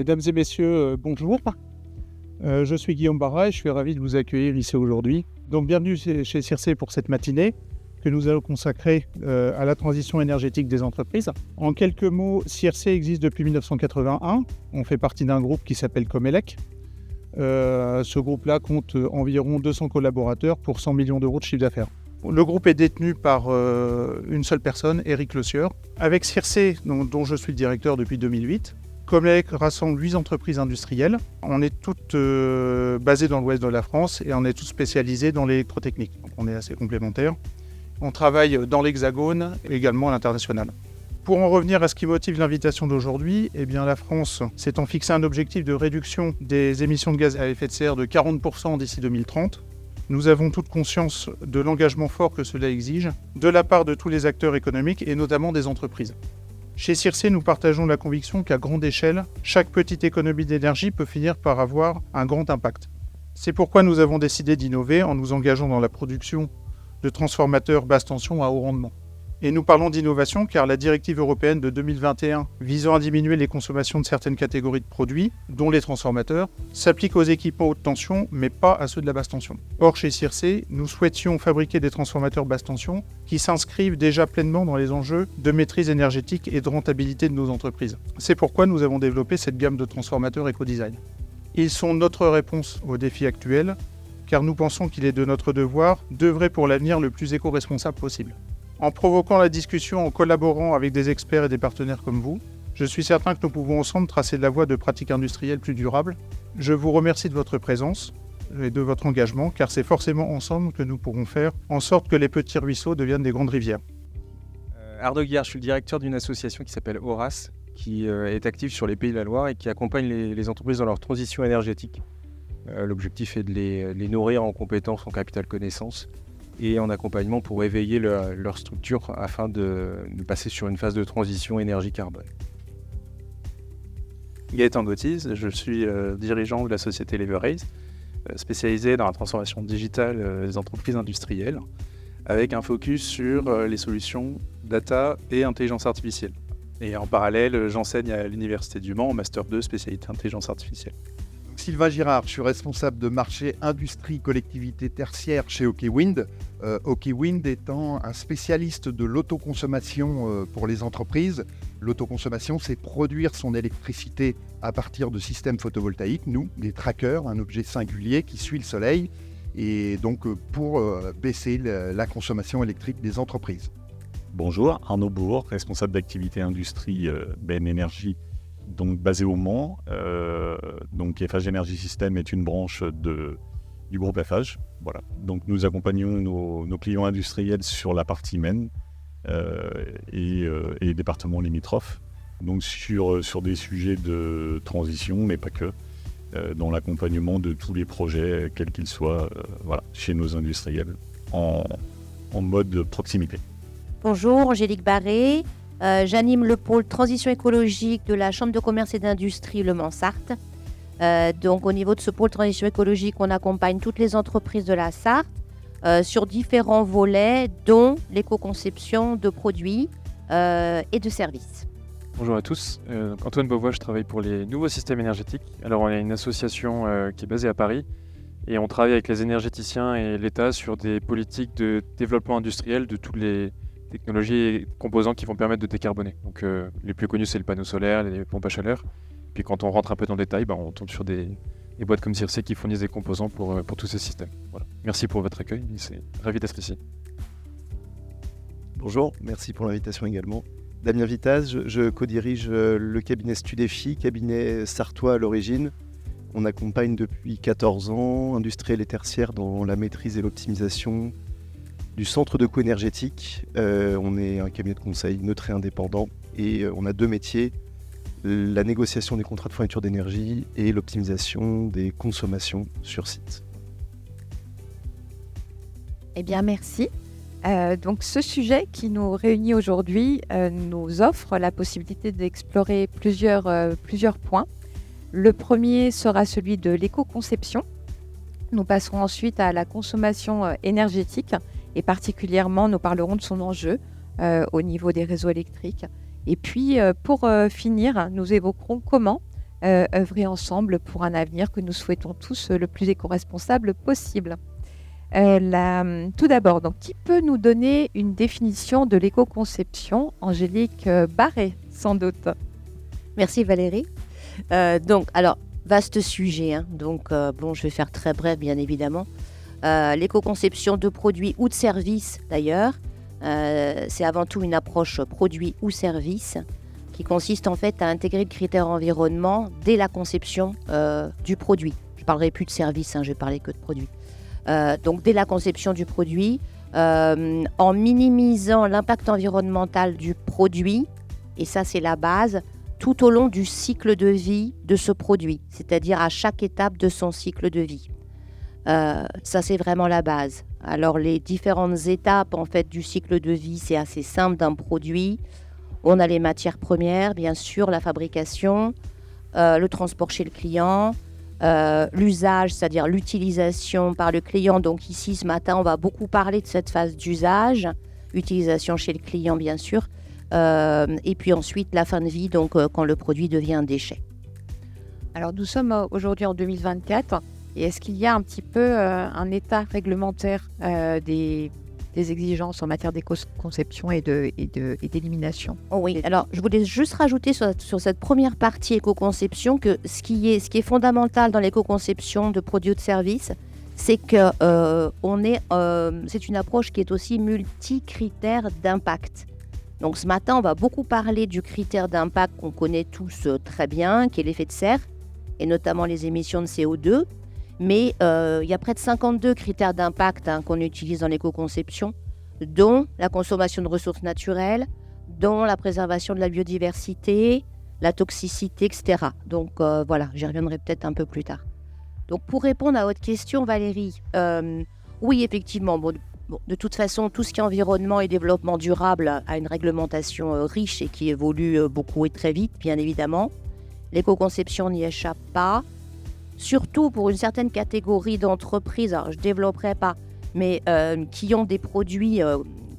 Mesdames et messieurs, bonjour. Je suis Guillaume Barra et je suis ravi de vous accueillir ici aujourd'hui. Donc bienvenue chez Circe pour cette matinée que nous allons consacrer à la transition énergétique des entreprises. En quelques mots, Circe existe depuis 1981. On fait partie d'un groupe qui s'appelle Comelec. Ce groupe-là compte environ 200 collaborateurs pour 100 millions d'euros de chiffre d'affaires. Le groupe est détenu par une seule personne, Éric Le Sieur. Avec Circe, dont je suis le directeur depuis 2008, Comelec rassemble 8 entreprises industrielles. On est toutes basées dans l'ouest de la France et on est toutes spécialisées dans l'électrotechnique. Donc on est assez complémentaires. On travaille dans l'Hexagone et également à l'international. Pour en revenir à ce qui motive l'invitation d'aujourd'hui, eh bien la France s'étant fixé un objectif de réduction des émissions de gaz à effet de serre de 40% d'ici 2030. Nous avons toute conscience de l'engagement fort que cela exige de la part de tous les acteurs économiques et notamment des entreprises. Chez Circe, nous partageons la conviction qu'à grande échelle, chaque petite économie d'énergie peut finir par avoir un grand impact. C'est pourquoi nous avons décidé d'innover en nous engageant dans la production de transformateurs basse tension à haut rendement. Et nous parlons d'innovation car la directive européenne de 2021 visant à diminuer les consommations de certaines catégories de produits, dont les transformateurs, s'applique aux équipements haute tension, mais pas à ceux de la basse tension. Or, chez Circe, nous souhaitions fabriquer des transformateurs basse tension qui s'inscrivent déjà pleinement dans les enjeux de maîtrise énergétique et de rentabilité de nos entreprises. C'est pourquoi nous avons développé cette gamme de transformateurs éco-design. Ils sont notre réponse aux défis actuels, car nous pensons qu'il est de notre devoir d'œuvrer pour l'avenir le plus éco-responsable possible. En provoquant la discussion, en collaborant avec des experts et des partenaires comme vous, je suis certain que nous pouvons ensemble tracer la voie de pratiques industrielles plus durables. Je vous remercie de votre présence et de votre engagement, car c'est forcément ensemble que nous pourrons faire en sorte que les petits ruisseaux deviennent des grandes rivières. Arnaud Guillard, je suis le directeur d'une association qui s'appelle Horace, qui est active sur les Pays de la Loire et qui accompagne les entreprises dans leur transition énergétique. L'objectif est de les nourrir en compétences, en capital connaissances et en accompagnement pour éveiller leur structure afin de passer sur une phase de transition énergie-carbone. Gaëtan Gauthiz, je suis dirigeant de la société Leveraise, spécialisée dans la transformation digitale des entreprises industrielles, avec un focus sur les solutions data et intelligence artificielle. Et en parallèle, j'enseigne à l'Université du Mans en Master 2, spécialité intelligence artificielle. Sylvain Girard, je suis responsable de marché industrie collectivité tertiaire chez OKWind. OKWind étant un spécialiste de l'autoconsommation pour les entreprises. L'autoconsommation, c'est produire son électricité à partir de systèmes photovoltaïques, nous, des trackers, un objet singulier qui suit le soleil, et donc pour baisser la consommation électrique des entreprises. Bonjour, Arnaud Bourg, responsable d'activité industrie BN Énergie, donc basé au Mans. Donc Eiffage Energy System est une branche du groupe Eiffage. Voilà. Donc nous accompagnons nos clients industriels sur la partie humaine et les départements limitrophes. Donc sur des sujets de transition, mais pas que, dans l'accompagnement de tous les projets, quels qu'ils soient, chez nos industriels, en mode proximité. Bonjour, Angélique Barré. J'anime le pôle transition écologique de la Chambre de commerce et d'industrie Le Mans-Sarthe. Donc au niveau de ce pôle transition écologique, on accompagne toutes les entreprises de la Sarthe sur différents volets, dont l'éco-conception de produits et de services. Bonjour à tous, Antoine Beauvois, je travaille pour les nouveaux systèmes énergétiques. Alors on est une association qui est basée à Paris et on travaille avec les énergéticiens et l'État sur des politiques de développement industriel de toutes les technologies et composants qui vont permettre de décarboner. Donc les plus connus, c'est le panneau solaire, les pompes à chaleur. Puis quand on rentre un peu dans le détail, on tombe sur des boîtes comme Circe qui fournissent des composants pour tous ces systèmes. Voilà. Merci pour votre accueil, c'est ravi d'être ici. Bonjour, merci pour l'invitation également. Damien Vitaz, je co-dirige le cabinet Studéfi, cabinet sartois à l'origine. On accompagne depuis 14 ans industriels et tertiaires dans la maîtrise et l'optimisation du centre de coût énergétique. On est un cabinet de conseil neutre et indépendant et on a 2 métiers, la négociation des contrats de fourniture d'énergie et l'optimisation des consommations sur site. Eh bien, merci. Donc, ce sujet qui nous réunit aujourd'hui nous offre la possibilité d'explorer plusieurs points. Le premier sera celui de l'éco-conception. Nous passerons ensuite à la consommation énergétique et particulièrement, nous parlerons de son enjeu au niveau des réseaux électriques. Et puis, pour finir, nous évoquerons comment œuvrer ensemble pour un avenir que nous souhaitons tous le plus éco-responsable possible. Tout d'abord, donc, qui peut nous donner une définition de l'éco-conception? Angélique Barré, sans doute. Merci Valérie. Alors, vaste sujet, hein. Donc, je vais faire très bref, bien évidemment. L'éco-conception de produits ou de services, d'ailleurs, c'est avant tout une approche produit ou service qui consiste en fait à intégrer le critère environnement dès la conception du produit. Je ne parlerai plus de service, hein, je vais parler que de produit. Donc, dès la conception du produit, en minimisant l'impact environnemental du produit, et ça c'est la base, tout au long du cycle de vie de ce produit, c'est-à-dire à chaque étape de son cycle de vie. Ça, c'est vraiment la base. Alors, les différentes étapes en fait, du cycle de vie, c'est assez simple d'un produit. On a les matières premières, bien sûr, la fabrication, le transport chez le client, l'usage, c'est-à-dire l'utilisation par le client. Donc ici, ce matin, on va beaucoup parler de cette phase d'usage, utilisation chez le client, bien sûr. Et puis ensuite, la fin de vie, donc quand le produit devient un déchet. Alors, nous sommes aujourd'hui en 2024. Et est-ce qu'il y a un petit peu un état réglementaire des exigences en matière d'éco-conception et d'élimination? Oui, alors je voulais juste rajouter sur cette première partie éco-conception que ce qui est fondamental dans l'éco-conception de produits ou de services, c'est que c'est une approche qui est aussi multi-critères d'impact. Donc ce matin, on va beaucoup parler du critère d'impact qu'on connaît tous très bien, qui est l'effet de serre, et notamment les émissions de CO2. Mais il y a près de 52 critères d'impact qu'on utilise dans l'éco-conception, dont la consommation de ressources naturelles, dont la préservation de la biodiversité, la toxicité, etc. Donc voilà, j'y reviendrai peut-être un peu plus tard. Donc pour répondre à votre question, Valérie, oui, effectivement, de toute façon, tout ce qui est environnement et développement durable a une réglementation riche et qui évolue beaucoup et très vite, bien évidemment. L'éco-conception n'y échappe pas. Surtout pour une certaine catégorie d'entreprises, alors je ne développerai pas, mais qui ont des produits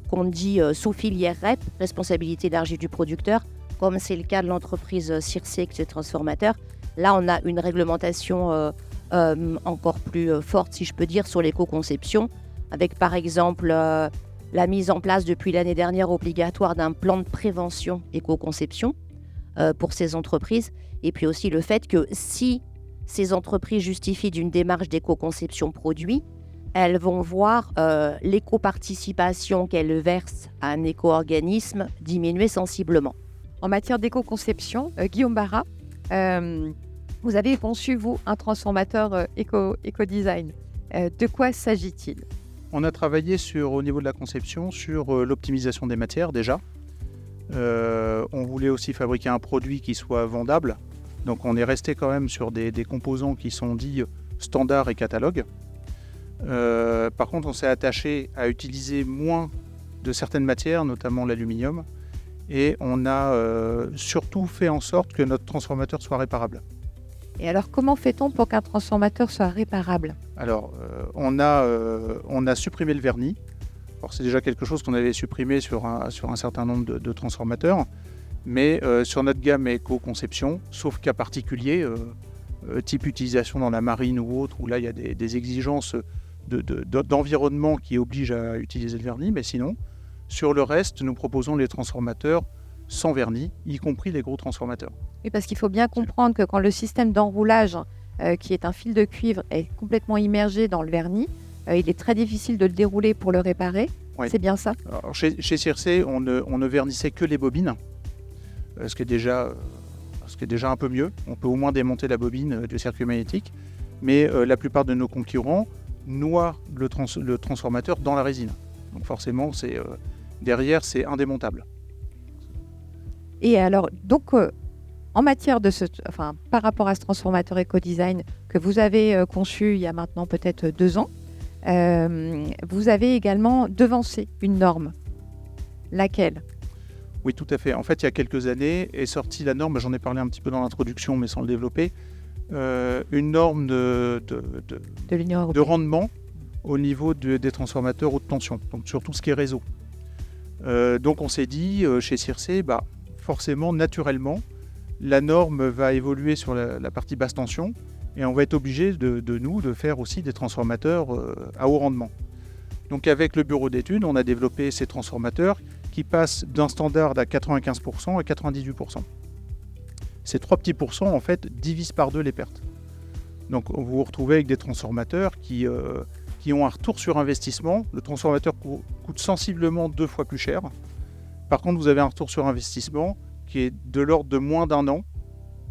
qu'on dit sous filière REP, responsabilité élargie du producteur, comme c'est le cas de l'entreprise Circe, qui est transformateur. Là, on a une réglementation encore plus forte, si je peux dire, sur l'éco-conception, avec par exemple la mise en place depuis l'année dernière obligatoire d'un plan de prévention éco-conception pour ces entreprises, et puis aussi le fait que si ces entreprises justifient d'une démarche d'éco-conception produit, elles vont voir l'éco-participation qu'elles versent à un éco-organisme diminuer sensiblement. En matière d'éco-conception, Guillaume Barra, vous avez conçu, vous, un transformateur éco-design. De quoi s'agit-il? On a travaillé au niveau de la conception sur l'optimisation des matières déjà. On voulait aussi fabriquer un produit qui soit vendable. Donc on est resté quand même sur des composants qui sont dits standards et catalogues. Par contre, on s'est attaché à utiliser moins de certaines matières, notamment l'aluminium. Et on a surtout fait en sorte que notre transformateur soit réparable. Et alors, comment fait-on pour qu'un transformateur soit réparable? Alors, on a supprimé le vernis. Alors, c'est déjà quelque chose qu'on avait supprimé sur un certain nombre de transformateurs. Mais sur notre gamme éco-conception, sauf cas particulier, type utilisation dans la marine ou autre, où là il y a des exigences d'environnement qui obligent à utiliser le vernis, mais sinon, sur le reste, nous proposons les transformateurs sans vernis, y compris les gros transformateurs. Oui, parce qu'il faut bien comprendre que quand le système d'enroulage, qui est un fil de cuivre, est complètement immergé dans le vernis, il est très difficile de le dérouler pour le réparer. Oui. C'est bien ça? Alors, chez Circe, on ne vernissait que les bobines. Ce qui est déjà un peu mieux. On peut au moins démonter la bobine du circuit magnétique. Mais la plupart de nos concurrents noient le transformateur dans la résine. Donc forcément, derrière, c'est indémontable. Et alors, donc, en matière par rapport à ce transformateur éco-design que vous avez conçu il y a maintenant peut-être 2 ans, vous avez également devancé une norme. Laquelle? Oui, tout à fait. En fait, il y a quelques années est sortie la norme, j'en ai parlé un petit peu dans l'introduction, mais sans le développer, une norme de rendement au niveau des transformateurs haute tension, donc sur tout ce qui est réseau. Donc on s'est dit, chez Circe, forcément, naturellement, la norme va évoluer sur la partie basse tension et on va être obligé de faire aussi des transformateurs à haut rendement. Donc avec le bureau d'études, on a développé ces transformateurs qui passent d'un standard à 95% à 98%. Ces 3 petits pourcents en fait divisent par 2 les pertes. Donc vous vous retrouvez avec des transformateurs qui ont un retour sur investissement. Le transformateur coûte sensiblement 2 fois plus cher. Par contre, vous avez un retour sur investissement qui est de l'ordre de moins d'1 an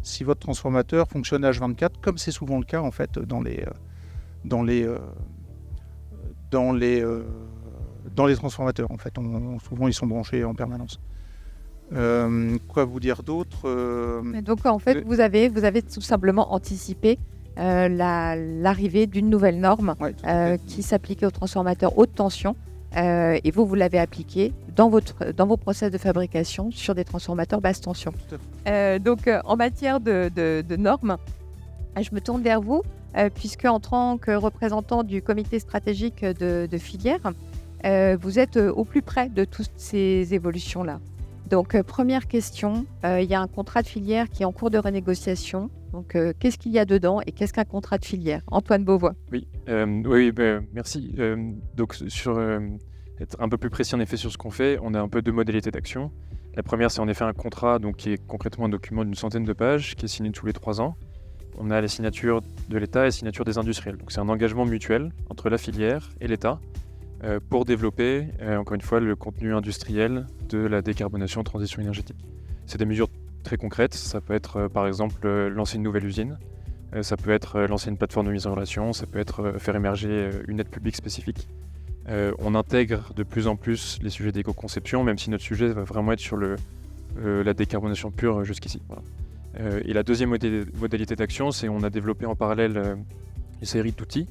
si votre transformateur fonctionne H24, comme c'est souvent le cas en fait dans les transformateurs. En fait, souvent ils sont branchés en permanence. Quoi vous dire d'autre Donc en fait, vous avez tout simplement anticipé l'arrivée d'une nouvelle norme qui s'appliquait aux transformateurs haute tension et vous l'avez appliquée dans vos process de fabrication sur des transformateurs basse tension. Donc en matière de normes, je me tourne vers vous puisque en tant que représentant du comité stratégique de filière, vous êtes au plus près de toutes ces évolutions-là. Donc première question, il y a un contrat de filière qui est en cours de renégociation. Donc, qu'est-ce qu'il y a dedans et qu'est-ce qu'un contrat de filière? Antoine Beauvois. Oui, merci. Donc, être un peu plus précis en effet sur ce qu'on fait, on a un peu 2 modalités d'action. La première, c'est en effet un contrat donc, qui est concrètement un document d'une centaine de pages qui est signé tous les 3 ans. On a les signatures de l'État et les signatures des industriels. Donc, c'est un engagement mutuel entre la filière et l'État pour développer, encore une fois, le contenu industriel de la décarbonation transition énergétique. C'est des mesures très concrètes, ça peut être par exemple lancer une nouvelle usine, ça peut être lancer une plateforme de mise en relation, ça peut être faire émerger une aide publique spécifique. On intègre de plus en plus les sujets d'éco-conception, même si notre sujet va vraiment être sur la décarbonation pure jusqu'ici. Voilà. Et la deuxième modalité d'action, c'est qu'on a développé en parallèle une série d'outils,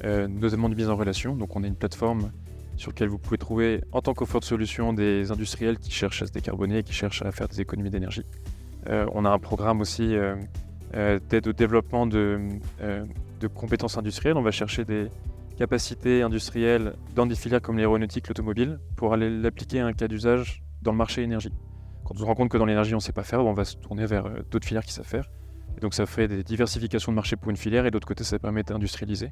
notamment de mise en relation. Donc on a une plateforme sur laquelle vous pouvez trouver en tant qu'offre de solution des industriels qui cherchent à se décarboner et qui cherchent à faire des économies d'énergie. On a un programme aussi d'aide au développement de compétences industrielles. On va chercher des capacités industrielles dans des filières comme l'aéronautique, l'automobile, pour aller l'appliquer à un cas d'usage dans le marché énergie. Quand on se rend compte que dans l'énergie on ne sait pas faire, on va se tourner vers d'autres filières qui savent faire. Et donc ça fait des diversifications de marché pour une filière et d'autre côté ça permet d'industrialiser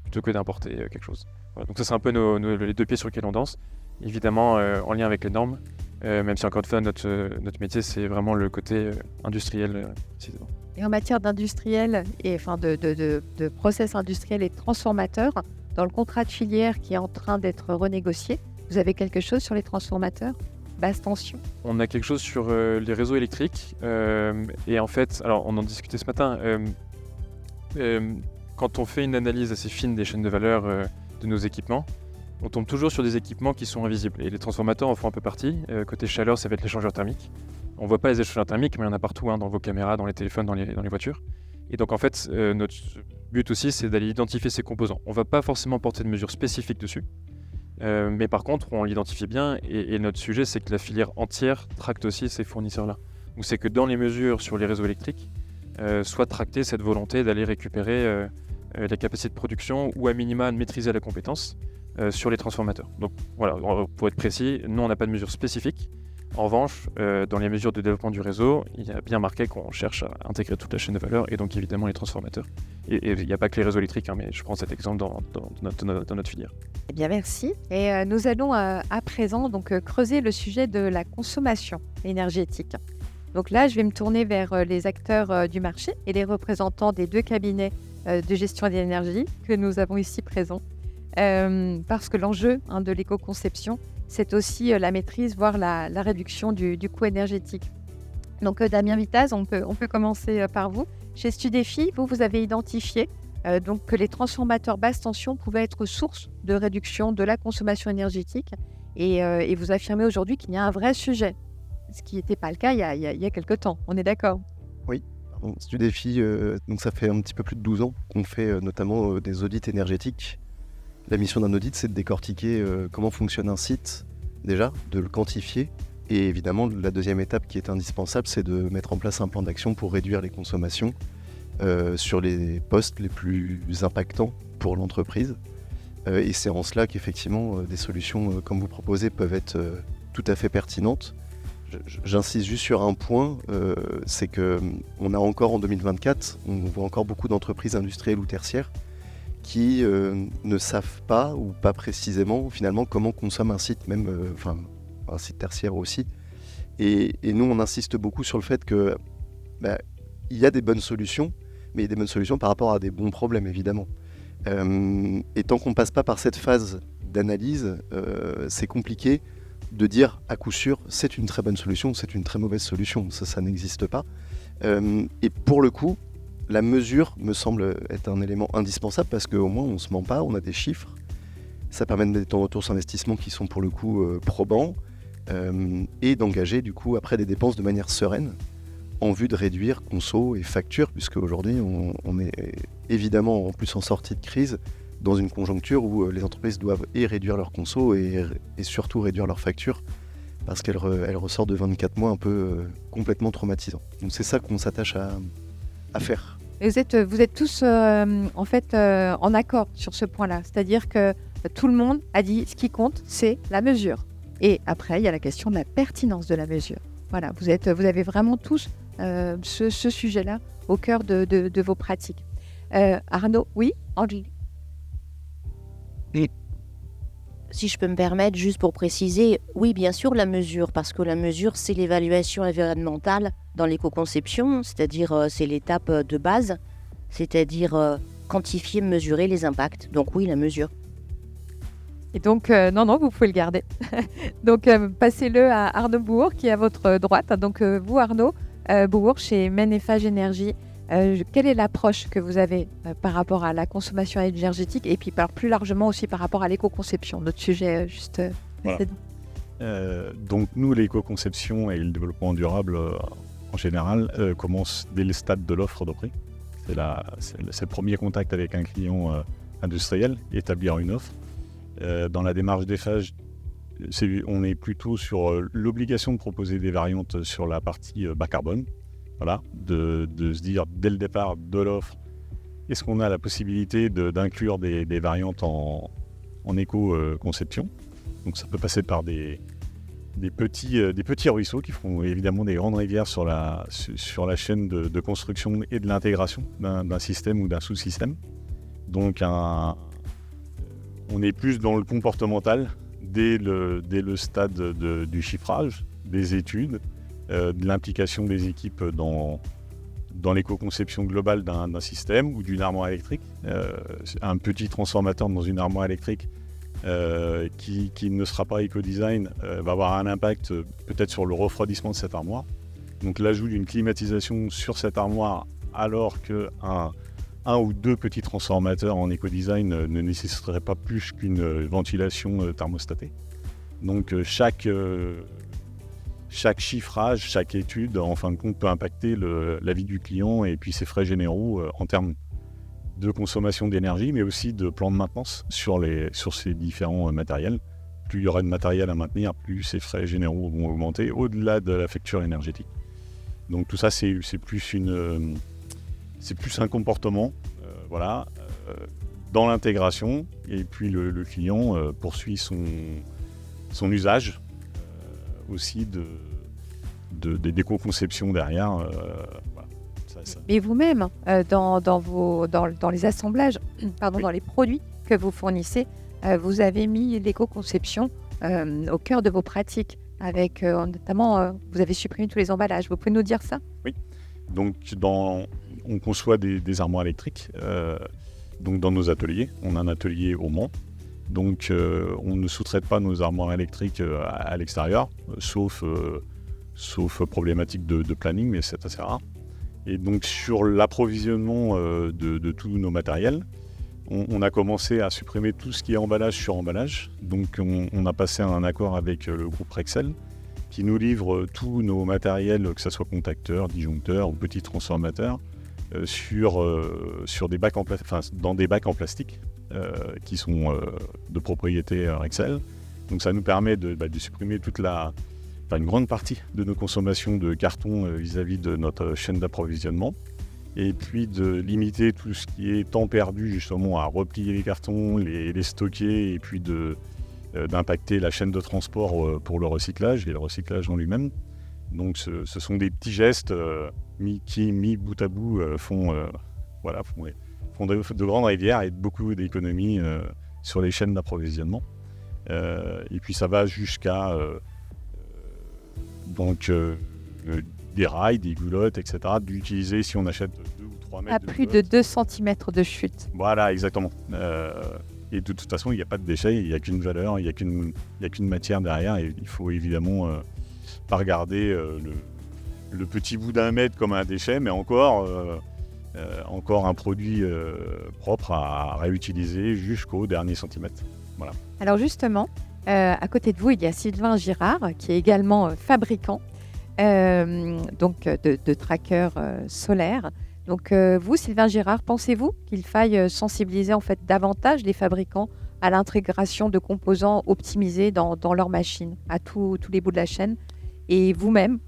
plutôt que d'importer quelque chose. Voilà, donc ça c'est un peu les 2 pieds sur lesquels on danse, évidemment en lien avec les normes, même si encore une fois notre métier c'est vraiment le côté industriel précisément. Et en matière d'industriel et de process industriel et transformateur, dans le contrat de filière qui est en train d'être renégocié, vous avez quelque chose sur les transformateurs basse tension? On a quelque chose sur les réseaux électriques et en fait, alors on en discutait ce matin, quand on fait une analyse assez fine des chaînes de valeur de nos équipements, on tombe toujours sur des équipements qui sont invisibles. Et les transformateurs en font un peu partie. Côté chaleur, ça va être l'échangeur thermique. On ne voit pas les échangeurs thermiques, mais il y en a partout, dans vos caméras, dans les téléphones, dans les voitures. Et donc en fait, notre but aussi, c'est d'aller identifier ces composants. On ne va pas forcément porter de mesures spécifiques dessus. Mais par contre, on l'identifie bien. Et notre sujet, c'est que la filière entière tracte aussi ces fournisseurs-là. Donc c'est que dans les mesures sur les réseaux électriques, soit tracter cette volonté d'aller récupérer la capacité de production ou à minima de maîtriser la compétence sur les transformateurs. Donc voilà, pour être précis, nous on n'a pas de mesures spécifiques. En revanche, dans les mesures de développement du réseau, il y a bien marqué qu'on cherche à intégrer toute la chaîne de valeur et donc évidemment les transformateurs. Et il n'y a pas que les réseaux électriques, mais je prends cet exemple dans notre filière. Eh bien merci. Et nous allons à présent donc creuser le sujet de la consommation énergétique. Donc là, je vais me tourner vers les acteurs du marché et les représentants des 2 cabinets de gestion de l'énergie que nous avons ici présents. Parce que l'enjeu de l'éco-conception, c'est aussi la maîtrise, voire la réduction du coût énergétique. Donc Damien Vitaz, on peut commencer par vous. Chez Studéfi, vous avez identifié donc que les transformateurs basse tension pouvaient être source de réduction de la consommation énergétique et vous affirmez aujourd'hui qu'il y a un vrai sujet, ce qui n'était pas le cas il y a quelque temps. On est d'accord? Oui. Studéfi, donc ça fait un petit peu plus de 12 ans qu'on fait notamment des audits énergétiques. La mission d'un audit, c'est de décortiquer comment fonctionne un site, déjà, de le quantifier. Et évidemment, la deuxième étape qui est indispensable, c'est de mettre en place un plan d'action pour réduire les consommations sur les postes les plus impactants pour l'entreprise. Et c'est en cela qu'effectivement, des solutions comme vous proposez peuvent être tout à fait pertinentes. J'insiste juste sur un point, c'est qu'on a encore en 2024, on voit encore beaucoup d'entreprises industrielles ou tertiaires qui ne savent pas ou pas précisément finalement comment consomme un site, même un site tertiaire aussi. Et nous, on insiste beaucoup sur le fait que il y a des bonnes solutions, mais il y a des bonnes solutions par rapport à des bons problèmes, évidemment. Et tant qu'on ne passe pas par cette phase d'analyse, c'est compliqué de dire à coup sûr c'est une très bonne solution, c'est une très mauvaise solution. Ça n'existe pas. Et pour le coup, la mesure me semble être un élément indispensable parce qu'au moins on ne se ment pas, on a des chiffres. Ça permet de mettre en retour sur investissement qui sont pour le coup probants et d'engager du coup après des dépenses de manière sereine en vue de réduire conso et facture, puisque aujourd'hui on est évidemment en plus en sortie de crise dans une conjoncture où les entreprises doivent réduire leur conso et surtout réduire leurs factures parce qu'elles ressortent de 24 mois un peu complètement traumatisants. Donc c'est ça qu'on s'attache à faire. Et vous êtes tous en accord sur ce point-là, c'est-à-dire que tout le monde a dit ce qui compte, c'est la mesure. Et après, il y a la question de la pertinence de la mesure. Voilà, vous avez vraiment tous ce sujet-là au cœur de vos pratiques. Arnaud, oui, Angélique. Si je peux me permettre, juste pour préciser, oui, bien sûr, la mesure, parce que la mesure, c'est l'évaluation environnementale dans l'éco-conception, c'est-à-dire c'est l'étape de base, c'est-à-dire quantifier, mesurer les impacts. Donc oui, la mesure. Et donc, non, vous pouvez le garder. Donc, passez-le à Arnaud Bourg, qui est à votre droite. Donc, vous, Arnaud Bourg, chez Menefage Énergie, quelle est l'approche que vous avez par rapport à la consommation énergétique et puis plus largement aussi par rapport à l'éco-conception, notre sujet juste précédent. Donc nous, l'éco-conception et le développement durable en général commencent dès le stade de l'offre de prix. C'est le premier contact avec un client industriel, établir une offre. Dans la démarche d'Eiffage, on est plutôt sur l'obligation de proposer des variantes sur la partie bas carbone. Voilà, de se dire dès le départ de l'offre, est-ce qu'on a la possibilité d'inclure des variantes en éco-conception. Donc ça peut passer par des petits ruisseaux qui feront évidemment des grandes rivières sur la chaîne de construction et de l'intégration d'un système ou d'un sous-système. Donc on est plus dans le comportemental dès le stade du chiffrage, des études, de l'implication des équipes dans l'éco-conception globale d'un système ou d'une armoire électrique. Un petit transformateur dans une armoire électrique qui ne sera pas éco-design va avoir un impact peut-être sur le refroidissement de cette armoire. Donc l'ajout d'une climatisation sur cette armoire alors qu'un ou deux petits transformateurs en éco-design ne nécessiterait pas plus qu'une ventilation thermostatée. Donc chaque chiffrage, chaque étude, en fin de compte, peut impacter la vie du client et puis ses frais généraux en termes de consommation d'énergie, mais aussi de plan de maintenance sur ces différents matériels. Plus il y aura de matériel à maintenir, plus ses frais généraux vont augmenter au-delà de la facture énergétique. Donc tout ça, c'est plus un comportement, dans l'intégration, et puis le client poursuit son usage aussi d'éco-conception derrière. Mais vous-même, dans les assemblages, dans les produits que vous fournissez, vous avez mis l'éco-conception au cœur de vos pratiques, avec notamment, vous avez supprimé tous les emballages. Vous pouvez nous dire ça ? Oui. Donc, on conçoit des armoires électriques donc dans nos ateliers. On a un atelier au Mans. Donc, on ne sous-traite pas nos armoires électriques à l'extérieur, sauf problématique de planning, mais c'est assez rare. Et donc, sur l'approvisionnement de tous nos matériels, on a commencé à supprimer tout ce qui est emballage sur emballage. Donc, on a passé un accord avec le groupe Rexel qui nous livre tous nos matériels, que ce soit contacteurs, disjoncteurs ou petits transformateurs, sur des bacs dans des bacs en plastique. Qui sont de propriété Rexel. Donc ça nous permet de supprimer une grande partie de nos consommations de carton vis-à-vis de notre chaîne d'approvisionnement, et puis de limiter tout ce qui est temps perdu justement à replier les cartons, les stocker, et puis d'impacter la chaîne de transport pour le recyclage et le recyclage en lui-même. Donc ce sont des petits gestes qui, mis bout à bout, font de grandes rivières et beaucoup d'économies sur les chaînes d'approvisionnement. Et puis ça va jusqu'à des rails, des goulottes, etc. d'utiliser si on achète 2 ou 3 mètres. À plus de 2 cm de chute. Voilà, exactement. Et de toute façon, il n'y a pas de déchets, il n'y a qu'une valeur, il n'y a qu'une matière derrière. Et il faut évidemment pas regarder le petit bout d'un mètre comme un déchet, mais encore un produit propre à réutiliser jusqu'au dernier centimètre. Voilà. Alors justement, à côté de vous, il y a Sylvain Girard, qui est également fabricant de trackers solaires. Donc vous, Sylvain Girard, pensez-vous qu'il faille sensibiliser en fait davantage les fabricants à l'intégration de composants optimisés dans leurs machines, à tous les bouts de la chaîne? Et vous-même,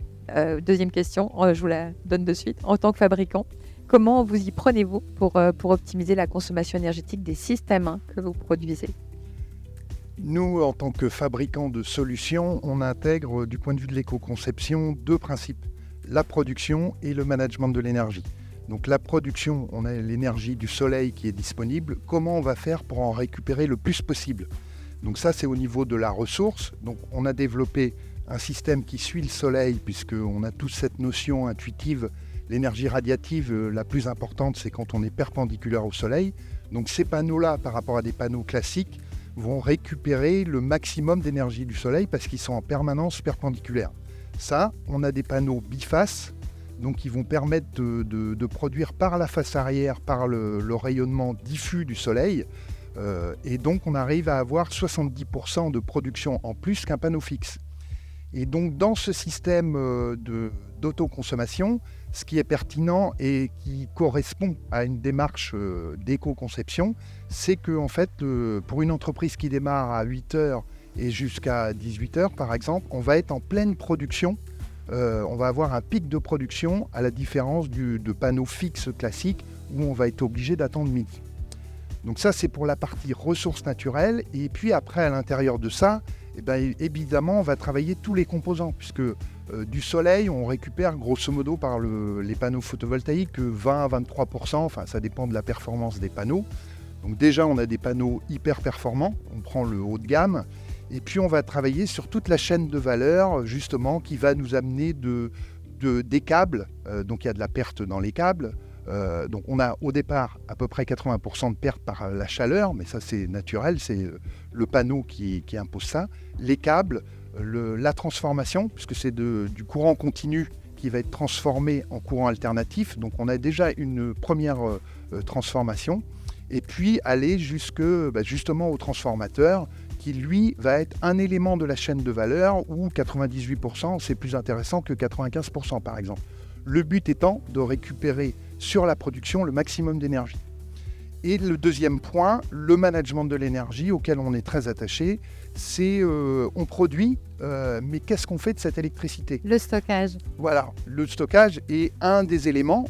deuxième question, je vous la donne de suite, en tant que fabricant, comment vous y prenez-vous pour optimiser la consommation énergétique des systèmes que vous produisez? Nous, en tant que fabricants de solutions, on intègre du point de vue de l'éco-conception 2 principes, la production et le management de l'énergie. Donc la production, on a l'énergie du soleil qui est disponible. Comment on va faire pour en récupérer le plus possible? Donc ça, c'est au niveau de la ressource. Donc on a développé un système qui suit le soleil, puisqu'on a tous cette notion intuitive. L'énergie radiative la plus importante, c'est quand on est perpendiculaire au soleil. Donc ces panneaux-là, par rapport à des panneaux classiques, vont récupérer le maximum d'énergie du soleil parce qu'ils sont en permanence perpendiculaires. Ça, on a des panneaux bifaces, donc qui vont permettre de produire par la face arrière, par le rayonnement diffus du soleil. Et donc, on arrive à avoir 70% de production en plus qu'un panneau fixe. Et donc, dans ce système d'autoconsommation, ce qui est pertinent et qui correspond à une démarche d'éco-conception, c'est que, en fait, pour une entreprise qui démarre à 8 heures et jusqu'à 18 heures, par exemple, on va être en pleine production. On va avoir un pic de production à la différence de panneaux fixes classiques où on va être obligé d'attendre midi. Donc ça, c'est pour la partie ressources naturelles. Et puis après, à l'intérieur de ça, évidemment, on va travailler tous les composants, puisque du soleil, on récupère grosso modo par les panneaux photovoltaïques 20 à 23%, enfin ça dépend de la performance des panneaux. Donc déjà, on a des panneaux hyper performants, on prend le haut de gamme, et puis on va travailler sur toute la chaîne de valeur, justement, qui va nous amener des câbles, donc il y a de la perte dans les câbles. Donc on a au départ à peu près 80% de perte par la chaleur, mais ça c'est naturel, c'est le panneau qui impose ça. Les câbles, la transformation, puisque c'est du courant continu qui va être transformé en courant alternatif, donc on a déjà une première transformation, et puis aller justement au transformateur, qui lui va être un élément de la chaîne de valeur où 98% c'est plus intéressant que 95% par exemple. Le but étant de récupérer sur la production le maximum d'énergie. Et le deuxième point, le management de l'énergie auquel on est très attaché, c'est on produit, mais qu'est-ce qu'on fait de cette électricité? Le stockage. Voilà, le stockage est un des éléments,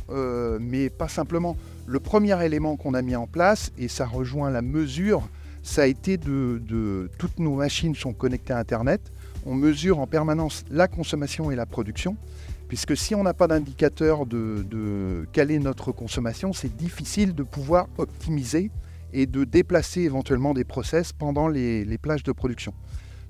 mais pas simplement. Le premier élément qu'on a mis en place, et ça rejoint la mesure, ça a été toutes nos machines sont connectées à Internet. On mesure en permanence la consommation et la production. Puisque si on n'a pas d'indicateur de quelle est notre consommation, c'est difficile de pouvoir optimiser et de déplacer éventuellement des process pendant les plages de production.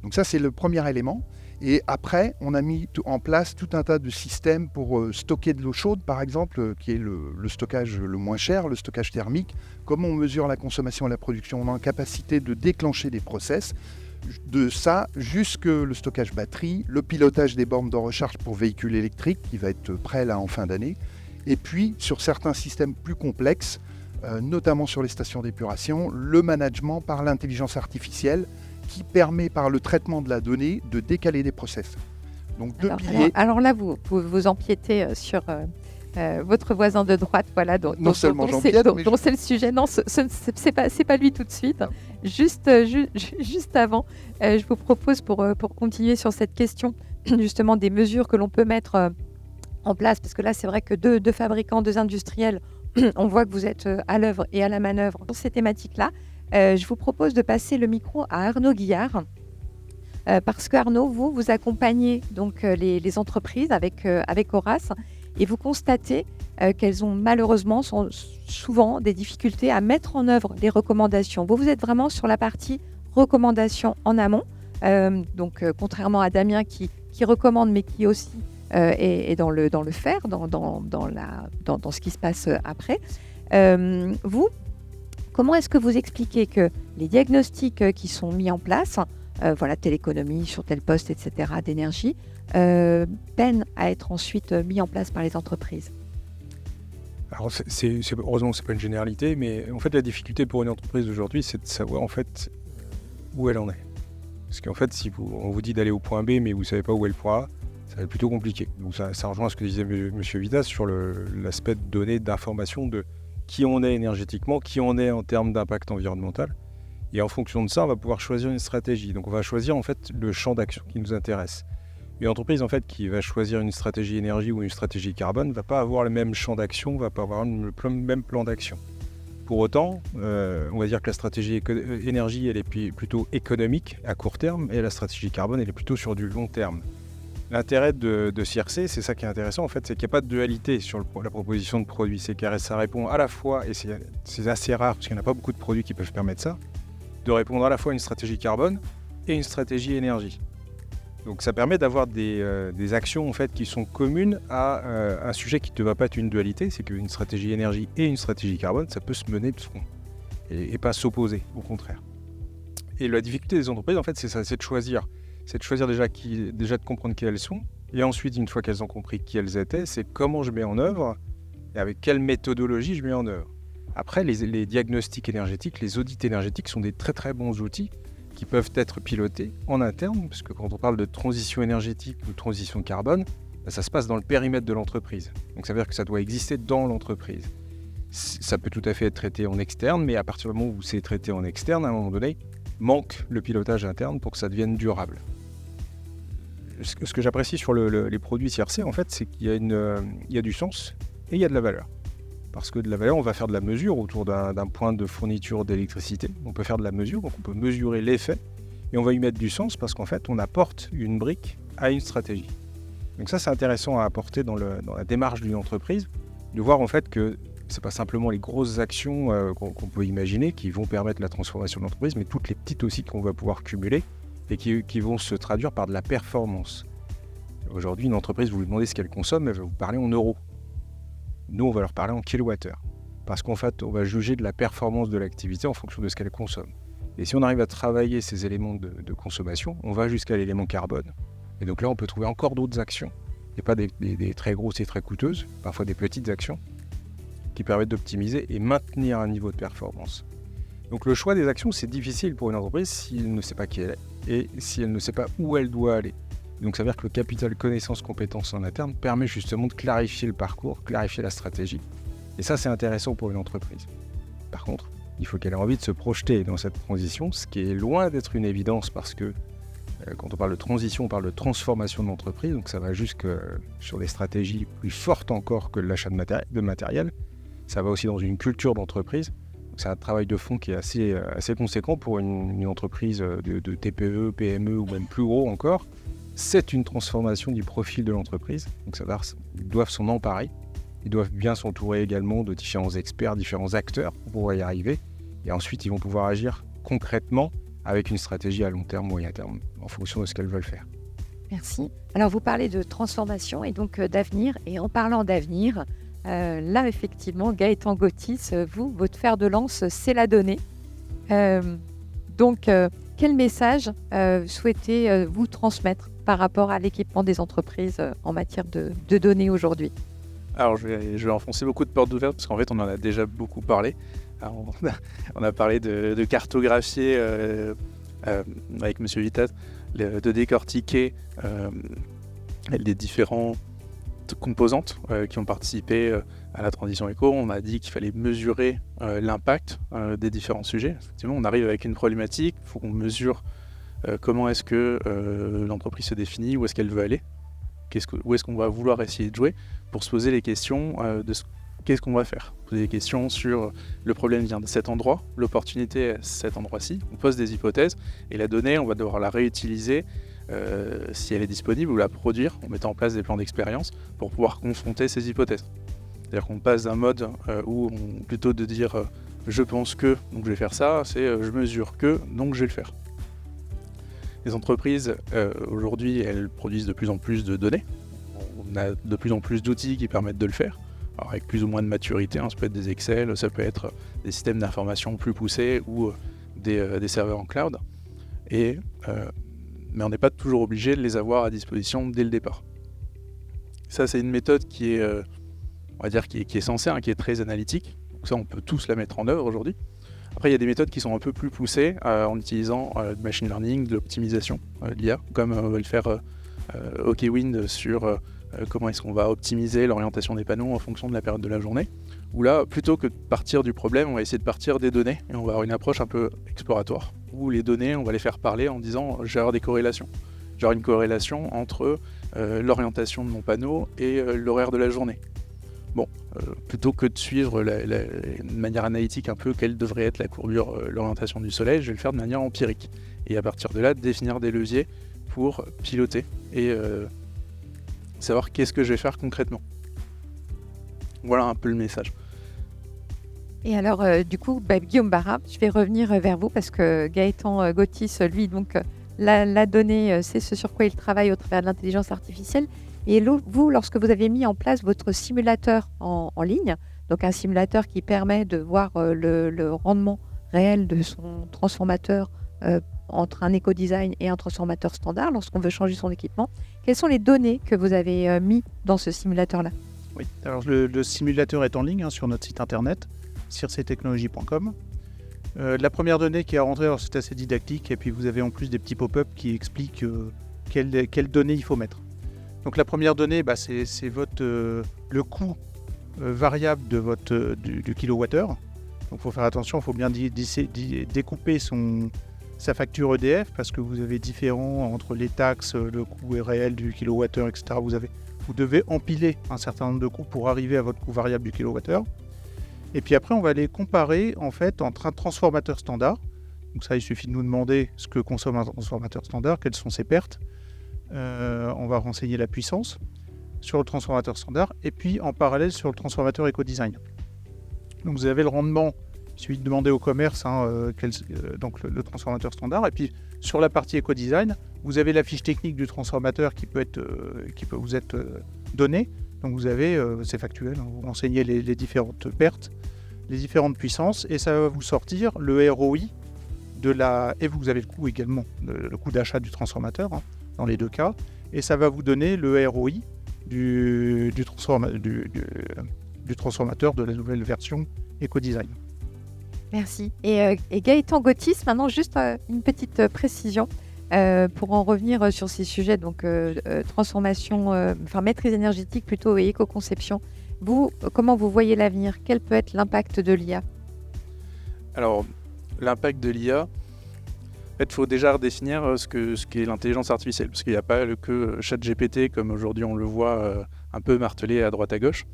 Donc ça, c'est le premier élément. Et après, on a mis en place tout un tas de systèmes pour stocker de l'eau chaude, par exemple, qui est le stockage le moins cher, le stockage thermique. Comment on mesure la consommation et la production? On a en capacité de déclencher des process. De ça jusque le stockage batterie, le pilotage des bornes de recharge pour véhicules électriques qui va être prêt là en fin d'année, et puis sur certains systèmes plus complexes, notamment sur les stations d'épuration, le management par l'intelligence artificielle qui permet par le traitement de la donnée de décaler des process. Donc deux piliers. Alors là, vous empiétez sur votre voisin de droite, voilà, dont c'est le sujet. Non, c'est pas lui tout de suite. Juste avant, je vous propose pour continuer sur cette question justement des mesures que l'on peut mettre en place, parce que là c'est vrai que deux fabricants, deux industriels, on voit que vous êtes à l'œuvre et à la manœuvre sur ces thématiques-là. Je vous propose de passer le micro à Arnaud Guillard. parce que Arnaud, vous accompagnez donc les entreprises avec Horace et vous constatez qu'elles ont malheureusement souvent des difficultés à mettre en œuvre les recommandations. Vous êtes vraiment sur la partie recommandations en amont, donc contrairement à Damien qui recommande mais qui aussi est dans le faire, dans ce qui se passe après. Vous, comment est-ce que vous expliquez que les diagnostics qui sont mis en place, telle économie sur tel poste, etc., d'énergie, peinent à être ensuite mis en place par les entreprises? Alors, heureusement, c'est pas une généralité, mais en fait, la difficulté pour une entreprise aujourd'hui, c'est de savoir en fait où elle en est. Parce qu'en fait, si on vous dit d'aller au point B, mais vous savez pas où est le point A, ça va être plutôt compliqué. Donc ça rejoint ce que disait Monsieur Vitas sur l'aspect de données, d'information de qui on est énergétiquement, qui on est en termes d'impact environnemental. Et en fonction de ça, on va pouvoir choisir une stratégie. Donc on va choisir en fait le champ d'action qui nous intéresse. Une entreprise en fait qui va choisir une stratégie énergie ou une stratégie carbone ne va pas avoir le même champ d'action, va pas avoir le même plan d'action. Pour autant, on va dire que la stratégie énergie elle est plutôt économique à court terme et la stratégie carbone elle est plutôt sur du long terme. L'intérêt de CRC, c'est ça qui est intéressant en fait, c'est qu'il n'y a pas de dualité sur la proposition de produit. C'est que ça répond à la fois, et c'est assez rare parce qu'il n'y en a pas beaucoup de produits qui peuvent permettre ça, de répondre à la fois à une stratégie carbone et une stratégie énergie. Donc ça permet d'avoir des actions en fait, qui sont communes à un sujet qui ne va pas être une dualité, c'est qu'une stratégie énergie et une stratégie carbone, ça peut se mener de front et pas s'opposer, au contraire. Et la difficulté des entreprises, en fait, c'est ça, c'est de choisir. C'est de choisir déjà de comprendre qui elles sont, et ensuite, une fois qu'elles ont compris qui elles étaient, c'est comment je mets en œuvre et avec quelle méthodologie je mets en œuvre. Après, les diagnostics énergétiques, les audits énergétiques sont des très très bons outils qui peuvent être pilotés en interne, parce que quand on parle de transition énergétique ou transition carbone, ça se passe dans le périmètre de l'entreprise. Donc ça veut dire que ça doit exister dans l'entreprise. Ça peut tout à fait être traité en externe, mais à partir du moment où c'est traité en externe, à un moment donné, manque le pilotage interne pour que ça devienne durable. Ce que j'apprécie sur les produits CRC, en fait, c'est qu'il y a du sens et il y a de la valeur. Parce que de la valeur, on va faire de la mesure autour d'un point de fourniture d'électricité. On peut faire de la mesure, donc on peut mesurer l'effet, et on va y mettre du sens parce qu'en fait, on apporte une brique à une stratégie. Donc ça, c'est intéressant à apporter dans la démarche d'une entreprise, de voir en fait que c'est pas simplement les grosses actions qu'on peut imaginer qui vont permettre la transformation de l'entreprise, mais toutes les petites aussi qu'on va pouvoir cumuler et qui vont se traduire par de la performance. Aujourd'hui, une entreprise, vous lui demandez ce qu'elle consomme, elle va vous parler en euros. Nous, on va leur parler en kilowattheures. Parce qu'en fait, on va juger de la performance de l'activité en fonction de ce qu'elle consomme. Et si on arrive à travailler ces éléments de consommation, on va jusqu'à l'élément carbone. Et donc là, on peut trouver encore d'autres actions. Et pas des très grosses et très coûteuses, parfois des petites actions, qui permettent d'optimiser et maintenir un niveau de performance. Donc le choix des actions, c'est difficile pour une entreprise si elle ne sait pas qui elle est et si elle ne sait pas où elle doit aller. Donc ça veut dire que le capital connaissance-compétences en interne permet justement de clarifier le parcours, clarifier la stratégie. Et ça, c'est intéressant pour une entreprise. Par contre, il faut qu'elle ait envie de se projeter dans cette transition, ce qui est loin d'être une évidence parce que quand on parle de transition, on parle de transformation de l'entreprise, donc ça va jusque sur des stratégies plus fortes encore que l'achat de matériel. Ça va aussi dans une culture d'entreprise. Donc c'est un travail de fond qui est assez conséquent pour une entreprise de TPE, PME ou même plus gros encore. C'est une transformation du profil de l'entreprise. Donc ils doivent s'en emparer. Ils doivent bien s'entourer également de différents experts, différents acteurs pour pouvoir y arriver. Et ensuite, ils vont pouvoir agir concrètement avec une stratégie à long terme, moyen terme, en fonction de ce qu'elles veulent faire. Merci. Alors, vous parlez de transformation et donc d'avenir. Et en parlant d'avenir, là, effectivement, Gaëtan Gautis, votre fer de lance, c'est la donnée. Donc, quel message souhaitez-vous transmettre par rapport à l'équipement des entreprises en matière de données aujourd'hui ? Alors, je vais enfoncer beaucoup de portes ouvertes parce qu'en fait, on en a déjà beaucoup parlé. Alors, on a parlé de cartographier avec M. Vitas, de décortiquer les différentes composantes qui ont participé à la transition éco. On a dit qu'il fallait mesurer l'impact des différents sujets. Effectivement, on arrive avec une problématique, il faut qu'on mesure comment est-ce que l'entreprise se définit, où est-ce qu'elle veut aller, où est-ce qu'on va vouloir essayer de jouer, pour se poser les questions de qu'est-ce qu'on va faire? Poser des questions sur le problème vient de cet endroit, l'opportunité est à cet endroit-ci. On pose des hypothèses et la donnée, on va devoir la réutiliser si elle est disponible ou la produire en mettant en place des plans d'expérience pour pouvoir confronter ces hypothèses. C'est-à-dire qu'on passe d'un mode où plutôt de dire je pense que, donc je vais faire ça, c'est je mesure que, donc je vais le faire. Les entreprises, aujourd'hui, elles produisent de plus en plus de données. On a de plus en plus d'outils qui permettent de le faire. Alors avec plus ou moins de maturité, ça peut être des Excel, ça peut être des systèmes d'information plus poussés ou des serveurs en cloud. Mais on n'est pas toujours obligé de les avoir à disposition dès le départ. Ça, c'est une méthode qui est, on va dire, qui est censée, qui est très analytique. Donc ça, on peut tous la mettre en œuvre aujourd'hui. Après, il y a des méthodes qui sont un peu plus poussées en utilisant du machine learning, de l'optimisation de l'IA, comme va le faire OKWind sur comment est-ce qu'on va optimiser l'orientation des panneaux en fonction de la période de la journée. Où là, plutôt que de partir du problème, on va essayer de partir des données et on va avoir une approche un peu exploratoire, où les données, on va les faire parler en disant « je vais avoir des corrélations ». Je vais avoir une corrélation entre l'orientation de mon panneau et l'horaire de la journée. Bon, plutôt que de suivre de manière analytique un peu quelle devrait être la courbure, l'orientation du soleil, je vais le faire de manière empirique. Et à partir de là, définir des leviers pour piloter et savoir qu'est-ce que je vais faire concrètement. Voilà un peu le message. Et alors, du coup, Guillaume Barra, je vais revenir vers vous parce que Gaëtan Gautis, lui, donc, la donnée, c'est ce sur quoi il travaille au travers de l'intelligence artificielle. Et vous, lorsque vous avez mis en place votre simulateur en ligne, donc un simulateur qui permet de voir le rendement réel de son transformateur entre un éco-design et un transformateur standard, lorsqu'on veut changer son équipement, quelles sont les données que vous avez mis dans ce simulateur-là? Oui, alors le simulateur est en ligne sur notre site internet, circetechnologies.com. La première donnée qui est à rentrer, c'est assez didactique, et puis vous avez en plus des petits pop-up qui expliquent quelles données il faut mettre. Donc la première donnée, c'est le coût variable de du kilowattheure. Donc il faut faire attention, il faut bien découper sa facture EDF parce que vous avez différent entre les taxes, le coût réel du kilowattheure, etc. Vous devez empiler un certain nombre de coûts pour arriver à votre coût variable du kilowattheure. Et puis après, on va les comparer en fait entre un transformateur standard. Donc ça, il suffit de nous demander ce que consomme un transformateur standard, quelles sont ses pertes. On va renseigner la puissance sur le transformateur standard et puis en parallèle sur le transformateur éco-design. Donc vous avez le rendement, il suffit de demander au commerce donc le transformateur standard, et puis sur la partie éco-design, vous avez la fiche technique du transformateur qui peut vous être donnée. Donc vous avez, c'est factuel, vous renseignez les différentes pertes, les différentes puissances, et ça va vous sortir le ROI et vous avez le coût également, le coût d'achat du transformateur, dans les deux cas, et ça va vous donner le ROI du transformateur de la nouvelle version éco-design. Merci. Et Gaëtan Gautis, maintenant juste une petite précision pour en revenir sur ces sujets, donc transformation, maîtrise énergétique plutôt et éco-conception. Vous, comment vous voyez l'avenir? Quel peut être l'impact de l'IA? Alors, l'impact de l'IA, en fait, il faut déjà redéfinir ce qu'est l'intelligence artificielle, parce qu'il n'y a pas que ChatGPT, comme aujourd'hui on le voit un peu martelé à droite à gauche.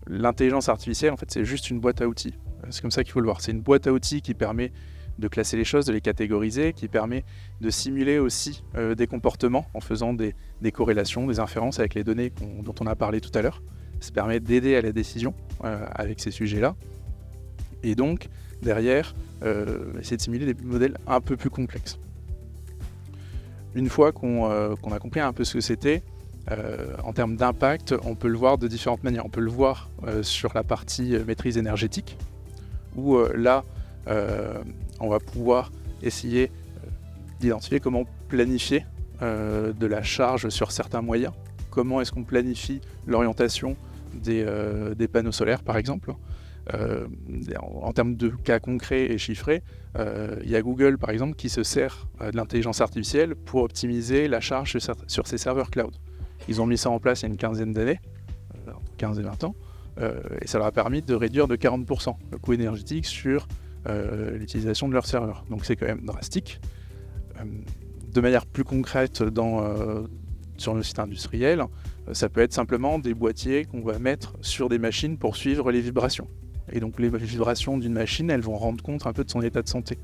L'intelligence artificielle, en fait, c'est juste une boîte à outils. C'est comme ça qu'il faut le voir. C'est une boîte à outils qui permet de classer les choses, de les catégoriser, qui permet de simuler aussi des comportements en faisant des corrélations, des inférences avec les données dont on a parlé tout à l'heure. Ça permet d'aider à la décision avec ces sujets-là. Et donc, derrière, essayer de simuler des modèles un peu plus complexes. Une fois qu'on a compris un peu ce que c'était, en termes d'impact, on peut le voir de différentes manières. On peut le voir sur la partie maîtrise énergétique, où là, on va pouvoir essayer d'identifier comment planifier de la charge sur certains moyens. Comment est-ce qu'on planifie l'orientation des panneaux solaires, par exemple. En termes de cas concrets et chiffrés, il y a Google, par exemple, qui se sert de l'intelligence artificielle pour optimiser la charge sur ses serveurs cloud. Ils ont mis ça en place il y a une quinzaine d'années, entre 15 et 20 ans, et ça leur a permis de réduire de 40% le coût énergétique sur l'utilisation de leurs serveurs. Donc c'est quand même drastique. De manière plus concrète, dans sur nos sites industriels, ça peut être simplement des boîtiers qu'on va mettre sur des machines pour suivre les vibrations. Et donc les vibrations d'une machine, elles vont rendre compte un peu de son état de santé.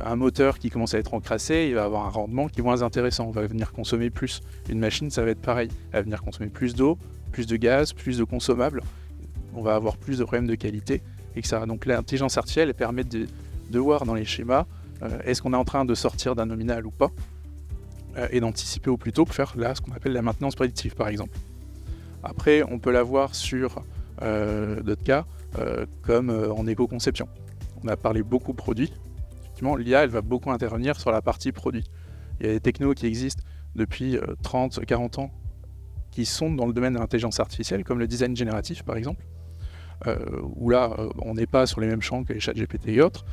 Un moteur qui commence à être encrassé, il va avoir un rendement qui est moins intéressant, on va venir consommer plus. Une machine, ça va être pareil, elle va venir consommer plus d'eau, plus de gaz, plus de consommables, on va avoir plus de problèmes de qualité, etc. Donc l'intelligence artificielle elle permet de voir dans les schémas, est-ce qu'on est en train de sortir d'un nominal ou pas, et d'anticiper au plus tôt pour faire là, ce qu'on appelle la maintenance prédictive par exemple. Après, on peut l'avoir sur d'autres cas, comme en éco-conception. On a parlé beaucoup produits. Effectivement, l'IA, elle va beaucoup intervenir sur la partie produit. Il y a des technos qui existent depuis 30, 40 ans qui sont dans le domaine de l'intelligence artificielle, comme le design génératif par exemple, où là, on n'est pas sur les mêmes champs que les ChatGPT et autres.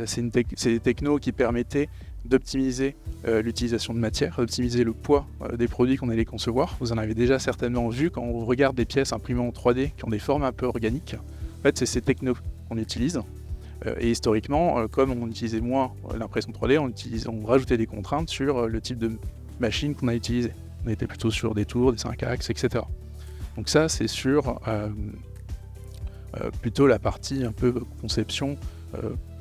C'est des technos qui permettaient d'optimiser l'utilisation de matière, d'optimiser le poids des produits qu'on allait concevoir. Vous en avez déjà certainement vu quand on regarde des pièces imprimées en 3D qui ont des formes un peu organiques. En fait, c'est ces technos qu'on utilise. Et historiquement, comme on utilisait moins l'impression 3D, on rajoutait des contraintes sur le type de machine qu'on a utilisé. On était plutôt sur des tours, des 5 axes, etc. Donc ça, c'est sur plutôt la partie un peu conception,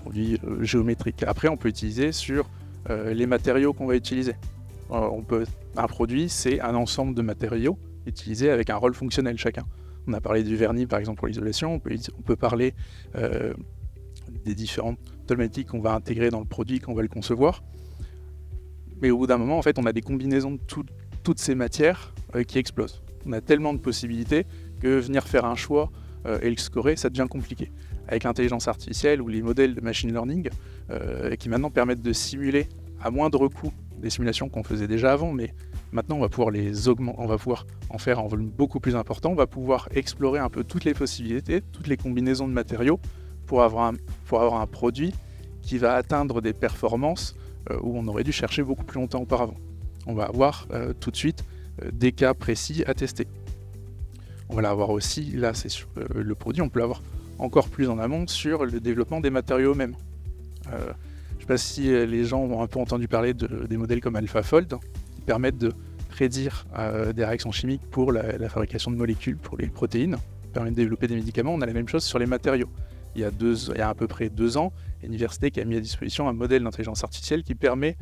produit géométrique. Après, on peut utiliser sur les matériaux qu'on va utiliser. Un produit, c'est un ensemble de matériaux utilisés avec un rôle fonctionnel chacun. On a parlé du vernis, par exemple, pour l'isolation. On peut parler des différentes thématiques qu'on va intégrer dans le produit quand on va le concevoir. Mais au bout d'un moment, en fait, on a des combinaisons de toutes ces matières qui explosent. On a tellement de possibilités que venir faire un choix et le scorer, ça devient compliqué. Avec l'intelligence artificielle ou les modèles de machine learning qui maintenant permettent de simuler à moindre coût des simulations qu'on faisait déjà avant, mais maintenant on va pouvoir les augmenter, on va pouvoir en faire un volume beaucoup plus important, on va pouvoir explorer un peu toutes les possibilités, toutes les combinaisons de matériaux pour avoir un produit qui va atteindre des performances où on aurait dû chercher beaucoup plus longtemps auparavant. On va avoir tout de suite des cas précis à tester. On va l'avoir aussi, là c'est sur le produit, on peut l'avoir encore plus en amont sur le développement des matériaux eux-mêmes. Je ne sais pas si les gens ont un peu entendu parler des modèles comme AlphaFold qui permettent de prédire des réactions chimiques pour la fabrication de molécules, pour les protéines, permettent de développer des médicaments. On a la même chose sur les matériaux. Il y a à peu près 2 ans, l'université qui a mis à disposition un modèle d'intelligence artificielle qui permet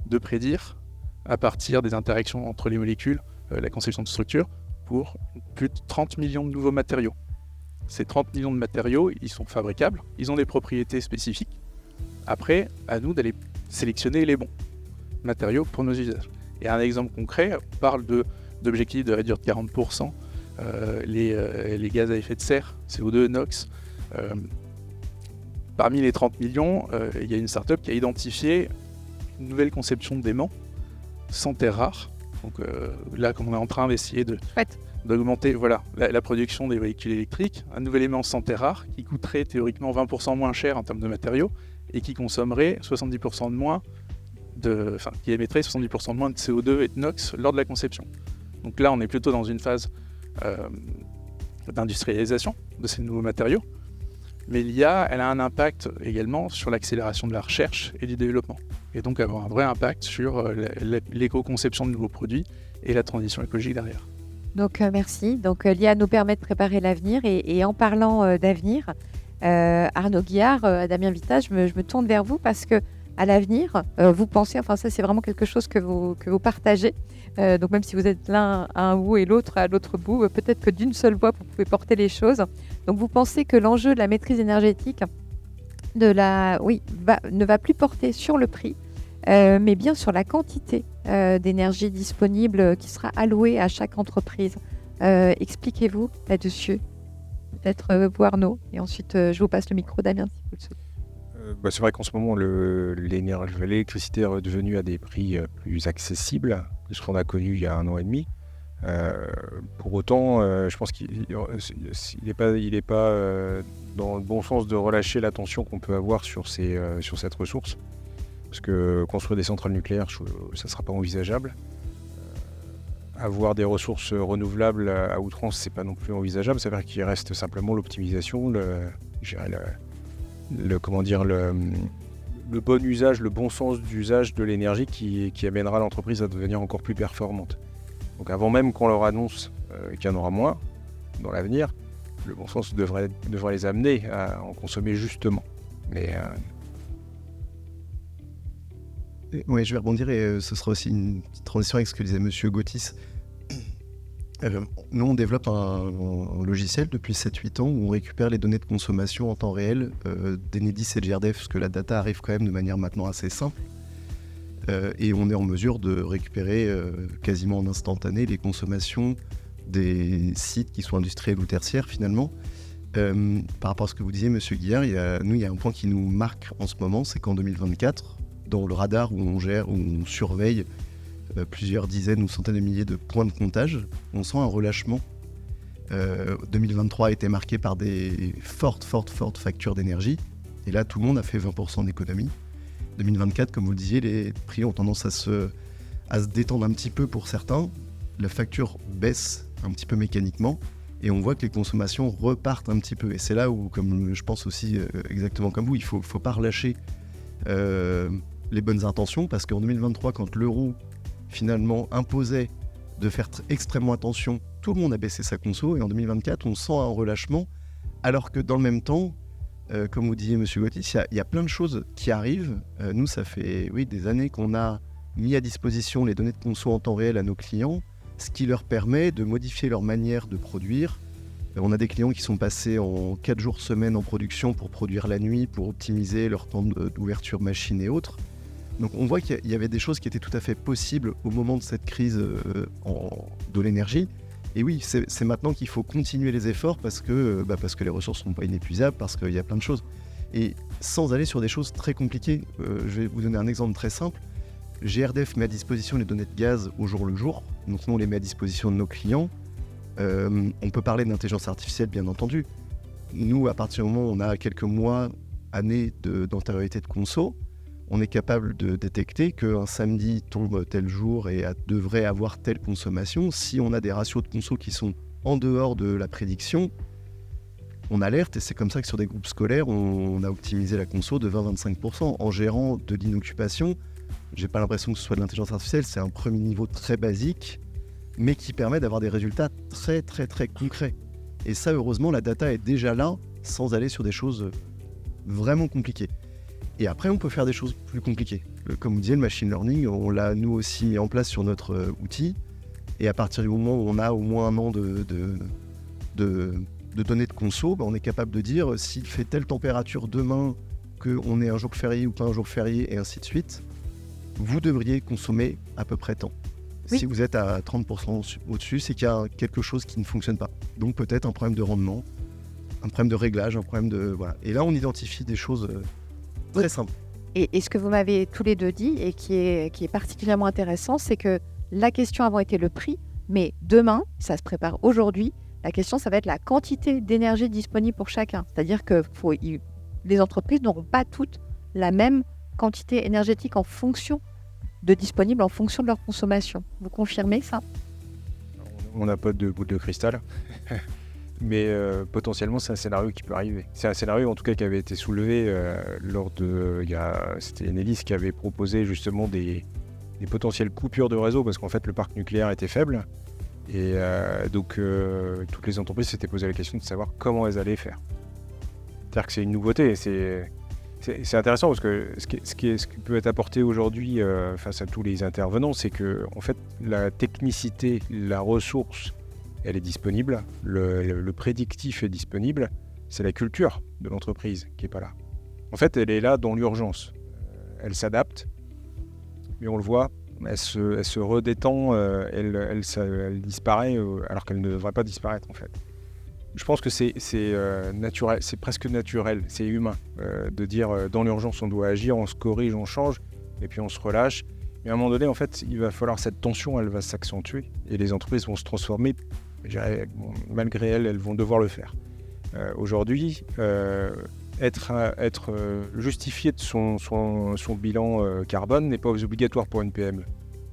de prédire, à partir des interactions entre les molécules, la conception de structures, pour plus de 30 millions de nouveaux matériaux. Ces 30 millions de matériaux, ils sont fabricables, ils ont des propriétés spécifiques. Après, à nous d'aller sélectionner les bons matériaux pour nos usages. Et un exemple concret, on parle d'objectifs de réduire de 40% les gaz à effet de serre, CO2, NOx. Parmi les 30 millions, il y a une startup qui a identifié une nouvelle conception d'aimant sans terres rares. Donc là, comme on est en train d'essayer d'augmenter la production des véhicules électriques, un nouvel aimant sans terres rares qui coûterait théoriquement 20% moins cher en termes de matériaux et qui consommerait 70% de moins qui émettrait 70% de moins de CO2 et de NOx lors de la conception. Donc là, on est plutôt dans une phase d'industrialisation de ces nouveaux matériaux. Mais l'IA, elle a un impact également sur l'accélération de la recherche et du développement. Et donc avoir un vrai impact sur l'éco-conception de nouveaux produits et la transition écologique derrière. Donc merci. Donc l'IA nous permet de préparer l'avenir. Et en parlant d'avenir, Arnaud Guillard, Damien Vitaz, je me tourne vers vous parce que à l'avenir, vous pensez, enfin ça c'est vraiment quelque chose que vous partagez. Donc même si vous êtes l'un à un bout et l'autre à l'autre bout, peut-être que d'une seule voix vous pouvez porter les choses. Donc vous pensez que l'enjeu de la maîtrise énergétique ne va plus porter sur le prix, mais bien sur la quantité d'énergie disponible qui sera allouée à chaque entreprise. Expliquez-vous là-dessus. Peut-être vous Arnaud, et ensuite je vous passe le micro Damien si vous le souhaitez. C'est vrai qu'en ce moment, l'électricité est redevenue à des prix plus accessibles que ce qu'on a connu il y a 1 an et demi. Pour autant, je pense qu'il n'est pas dans le bon sens de relâcher l'attention qu'on peut avoir sur cette ressource. Parce que construire des centrales nucléaires, ça ne sera pas envisageable. Avoir des ressources renouvelables à outrance, c'est pas non plus envisageable. Ça veut dire qu'il reste simplement l'optimisation, le bon usage, le bon sens d'usage de l'énergie qui amènera l'entreprise à devenir encore plus performante. Donc avant même qu'on leur annonce qu'il y en aura moins dans l'avenir, le bon sens devrait les amener à en consommer justement. Mais Oui, je vais rebondir et ce sera aussi une petite transition avec ce que disait Monsieur Gautis. Nous, on développe un logiciel depuis 7-8 ans où on récupère les données de consommation en temps réel d'Enedis et de GRDF, parce que la data arrive quand même de manière maintenant assez simple. Et on est en mesure de récupérer quasiment en instantané les consommations des sites qui sont industriels ou tertiaires finalement. Par rapport à ce que vous disiez, Monsieur Guillard, il y a un point qui nous marque en ce moment, c'est qu'en 2024, dans le radar où on gère, où on surveille plusieurs dizaines ou centaines de milliers de points de comptage, on sent un relâchement. 2023 a été marqué par des fortes factures d'énergie, et là tout le monde a fait 20% d'économie. 2024, comme vous le disiez, les prix ont tendance à se détendre un petit peu pour certains, la facture baisse un petit peu mécaniquement, et on voit que les consommations repartent un petit peu. Et c'est là où, comme je pense aussi exactement comme vous, il ne faut pas relâcher les bonnes intentions, parce qu'en 2023, quand l'euro finalement imposait de faire extrêmement attention, tout le monde a baissé sa conso, et en 2024, on sent un relâchement, alors que dans le même temps, comme vous disiez, Monsieur Gautis, il y a plein de choses qui arrivent. Nous, ça fait des années qu'on a mis à disposition les données de conso en temps réel à nos clients, ce qui leur permet de modifier leur manière de produire. On a des clients qui sont passés en 4 jours semaine en production pour produire la nuit, pour optimiser leur temps d'ouverture machine et autres. Donc on voit qu'il y avait des choses qui étaient tout à fait possibles au moment de cette crise de l'énergie. Et oui, c'est maintenant qu'il faut continuer les efforts parce que les ressources ne sont pas inépuisables, parce qu'il y a plein de choses. Et sans aller sur des choses très compliquées, je vais vous donner un exemple très simple. GRDF met à disposition les données de gaz au jour le jour, donc nous on les met à disposition de nos clients. On peut parler d'intelligence artificielle bien entendu. Nous, à partir du moment où on a quelques mois, années d'antériorité de conso, on est capable de détecter qu'un samedi tombe tel jour et devrait avoir telle consommation. Si on a des ratios de conso qui sont en dehors de la prédiction, on alerte, et c'est comme ça que sur des groupes scolaires, on a optimisé la conso de 20-25%. En gérant de l'inoccupation, j'ai pas l'impression que ce soit de l'intelligence artificielle, c'est un premier niveau très basique, mais qui permet d'avoir des résultats très concrets. Et ça, heureusement, la data est déjà là, sans aller sur des choses vraiment compliquées. Et après, on peut faire des choses plus compliquées. Comme vous disiez, le machine learning, on l'a nous aussi mis en place sur notre outil. Et à partir du moment où on a au moins un an de données de conso, on est capable de dire s'il fait telle température demain, qu'on est un jour férié ou pas un jour férié, et ainsi de suite, vous devriez consommer à peu près tant. Oui. Si vous êtes à 30% au-dessus, c'est qu'il y a quelque chose qui ne fonctionne pas. Donc peut-être un problème de rendement, un problème de réglage, un problème de... Voilà. Et là, on identifie des choses très simple. Et ce que vous m'avez tous les deux dit, et qui est particulièrement intéressant, c'est que la question avant était le prix, mais demain, ça se prépare aujourd'hui, la question, ça va être la quantité d'énergie disponible pour chacun. C'est-à-dire que les entreprises n'auront pas toutes la même quantité énergétique disponible en fonction de leur consommation. Vous confirmez ça? on n'a pas de boule de cristal. Mais potentiellement, c'est un scénario qui peut arriver. C'est un scénario, en tout cas, qui avait été soulevé lors de... C'était Enedis qui avait proposé justement des potentielles coupures de réseau, parce qu'en fait, le parc nucléaire était faible. Et donc, toutes les entreprises s'étaient posé la question de savoir comment elles allaient faire. C'est-à-dire que c'est une nouveauté. C'est intéressant, parce que ce qui peut être apporté aujourd'hui face à tous les intervenants, c'est que, en fait, la technicité, la ressource, elle est disponible, le prédictif est disponible, c'est la culture de l'entreprise qui n'est pas là. En fait, elle est là dans l'urgence. Elle s'adapte, mais on le voit, elle se redétend, elle disparaît alors qu'elle ne devrait pas disparaître en fait. Je pense que c'est naturel, c'est presque naturel, c'est humain de dire dans l'urgence on doit agir, on se corrige, on change, et puis on se relâche. Mais à un moment donné, en fait, il va falloir cette tension, elle va s'accentuer, et les entreprises vont se transformer. Malgré elles vont devoir le faire. Aujourd'hui, être justifié de son bilan carbone n'est pas obligatoire pour une PME.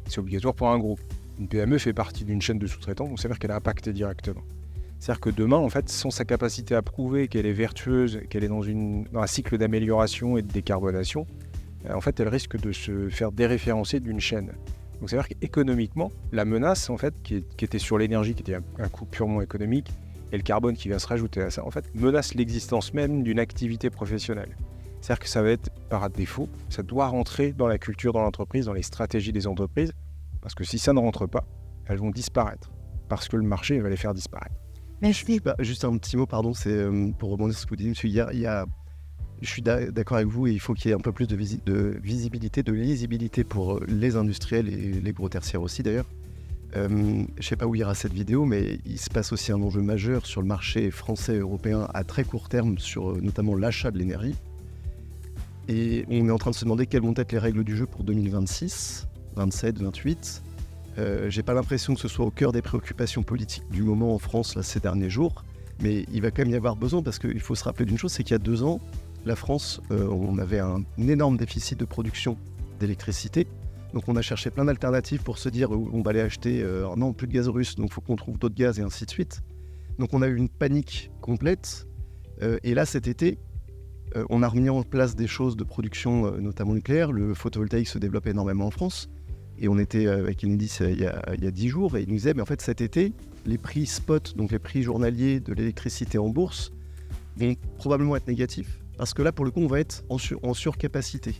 C'est obligatoire pour un groupe. Une PME fait partie d'une chaîne de sous-traitants, donc ça veut dire qu'elle est impactée directement. C'est-à-dire que demain, en fait, sans sa capacité à prouver qu'elle est vertueuse, qu'elle est dans un cycle d'amélioration et de décarbonation, en fait, elle risque de se faire déréférencer d'une chaîne. Donc c'est-à-dire qu'économiquement, la menace en fait qui était sur l'énergie, qui était un coût purement économique, et le carbone qui vient se rajouter à ça, en fait, menace l'existence même d'une activité professionnelle. C'est-à-dire que ça va être par défaut, ça doit rentrer dans la culture, dans l'entreprise, dans les stratégies des entreprises, parce que si ça ne rentre pas, elles vont disparaître, parce que le marché va les faire disparaître. Merci. Juste un petit mot, pardon, c'est pour rebondir sur ce que vous dites, monsieur. Je suis d'accord avec vous, et il faut qu'il y ait un peu plus de visibilité, de lisibilité pour les industriels et les gros tertiaires aussi d'ailleurs. Je ne sais pas où ira cette vidéo, mais il se passe aussi un enjeu majeur sur le marché français et européen à très court terme, sur notamment l'achat de l'énergie. Et on est en train de se demander quelles vont être les règles du jeu pour 2026, 27, 28. J'ai pas l'impression que ce soit au cœur des préoccupations politiques du moment en France là, ces derniers jours, mais il va quand même y avoir besoin, parce qu'il faut se rappeler d'une chose, c'est qu'il y a 2 ans, la France, on avait un énorme déficit de production d'électricité. Donc on a cherché plein d'alternatives pour se dire on va aller acheter non, plus de gaz russe, donc il faut qu'on trouve d'autres gaz et ainsi de suite. Donc on a eu une panique complète. Et là cet été, on a remis en place des choses de production, notamment nucléaire. Le photovoltaïque se développe énormément en France. Et on était avec Enedis il y a 10 jours, et il nous disait mais en fait cet été, les prix spot, donc les prix journaliers de l'électricité en bourse, vont probablement être négatifs. Parce que là pour le coup on va être en surcapacité.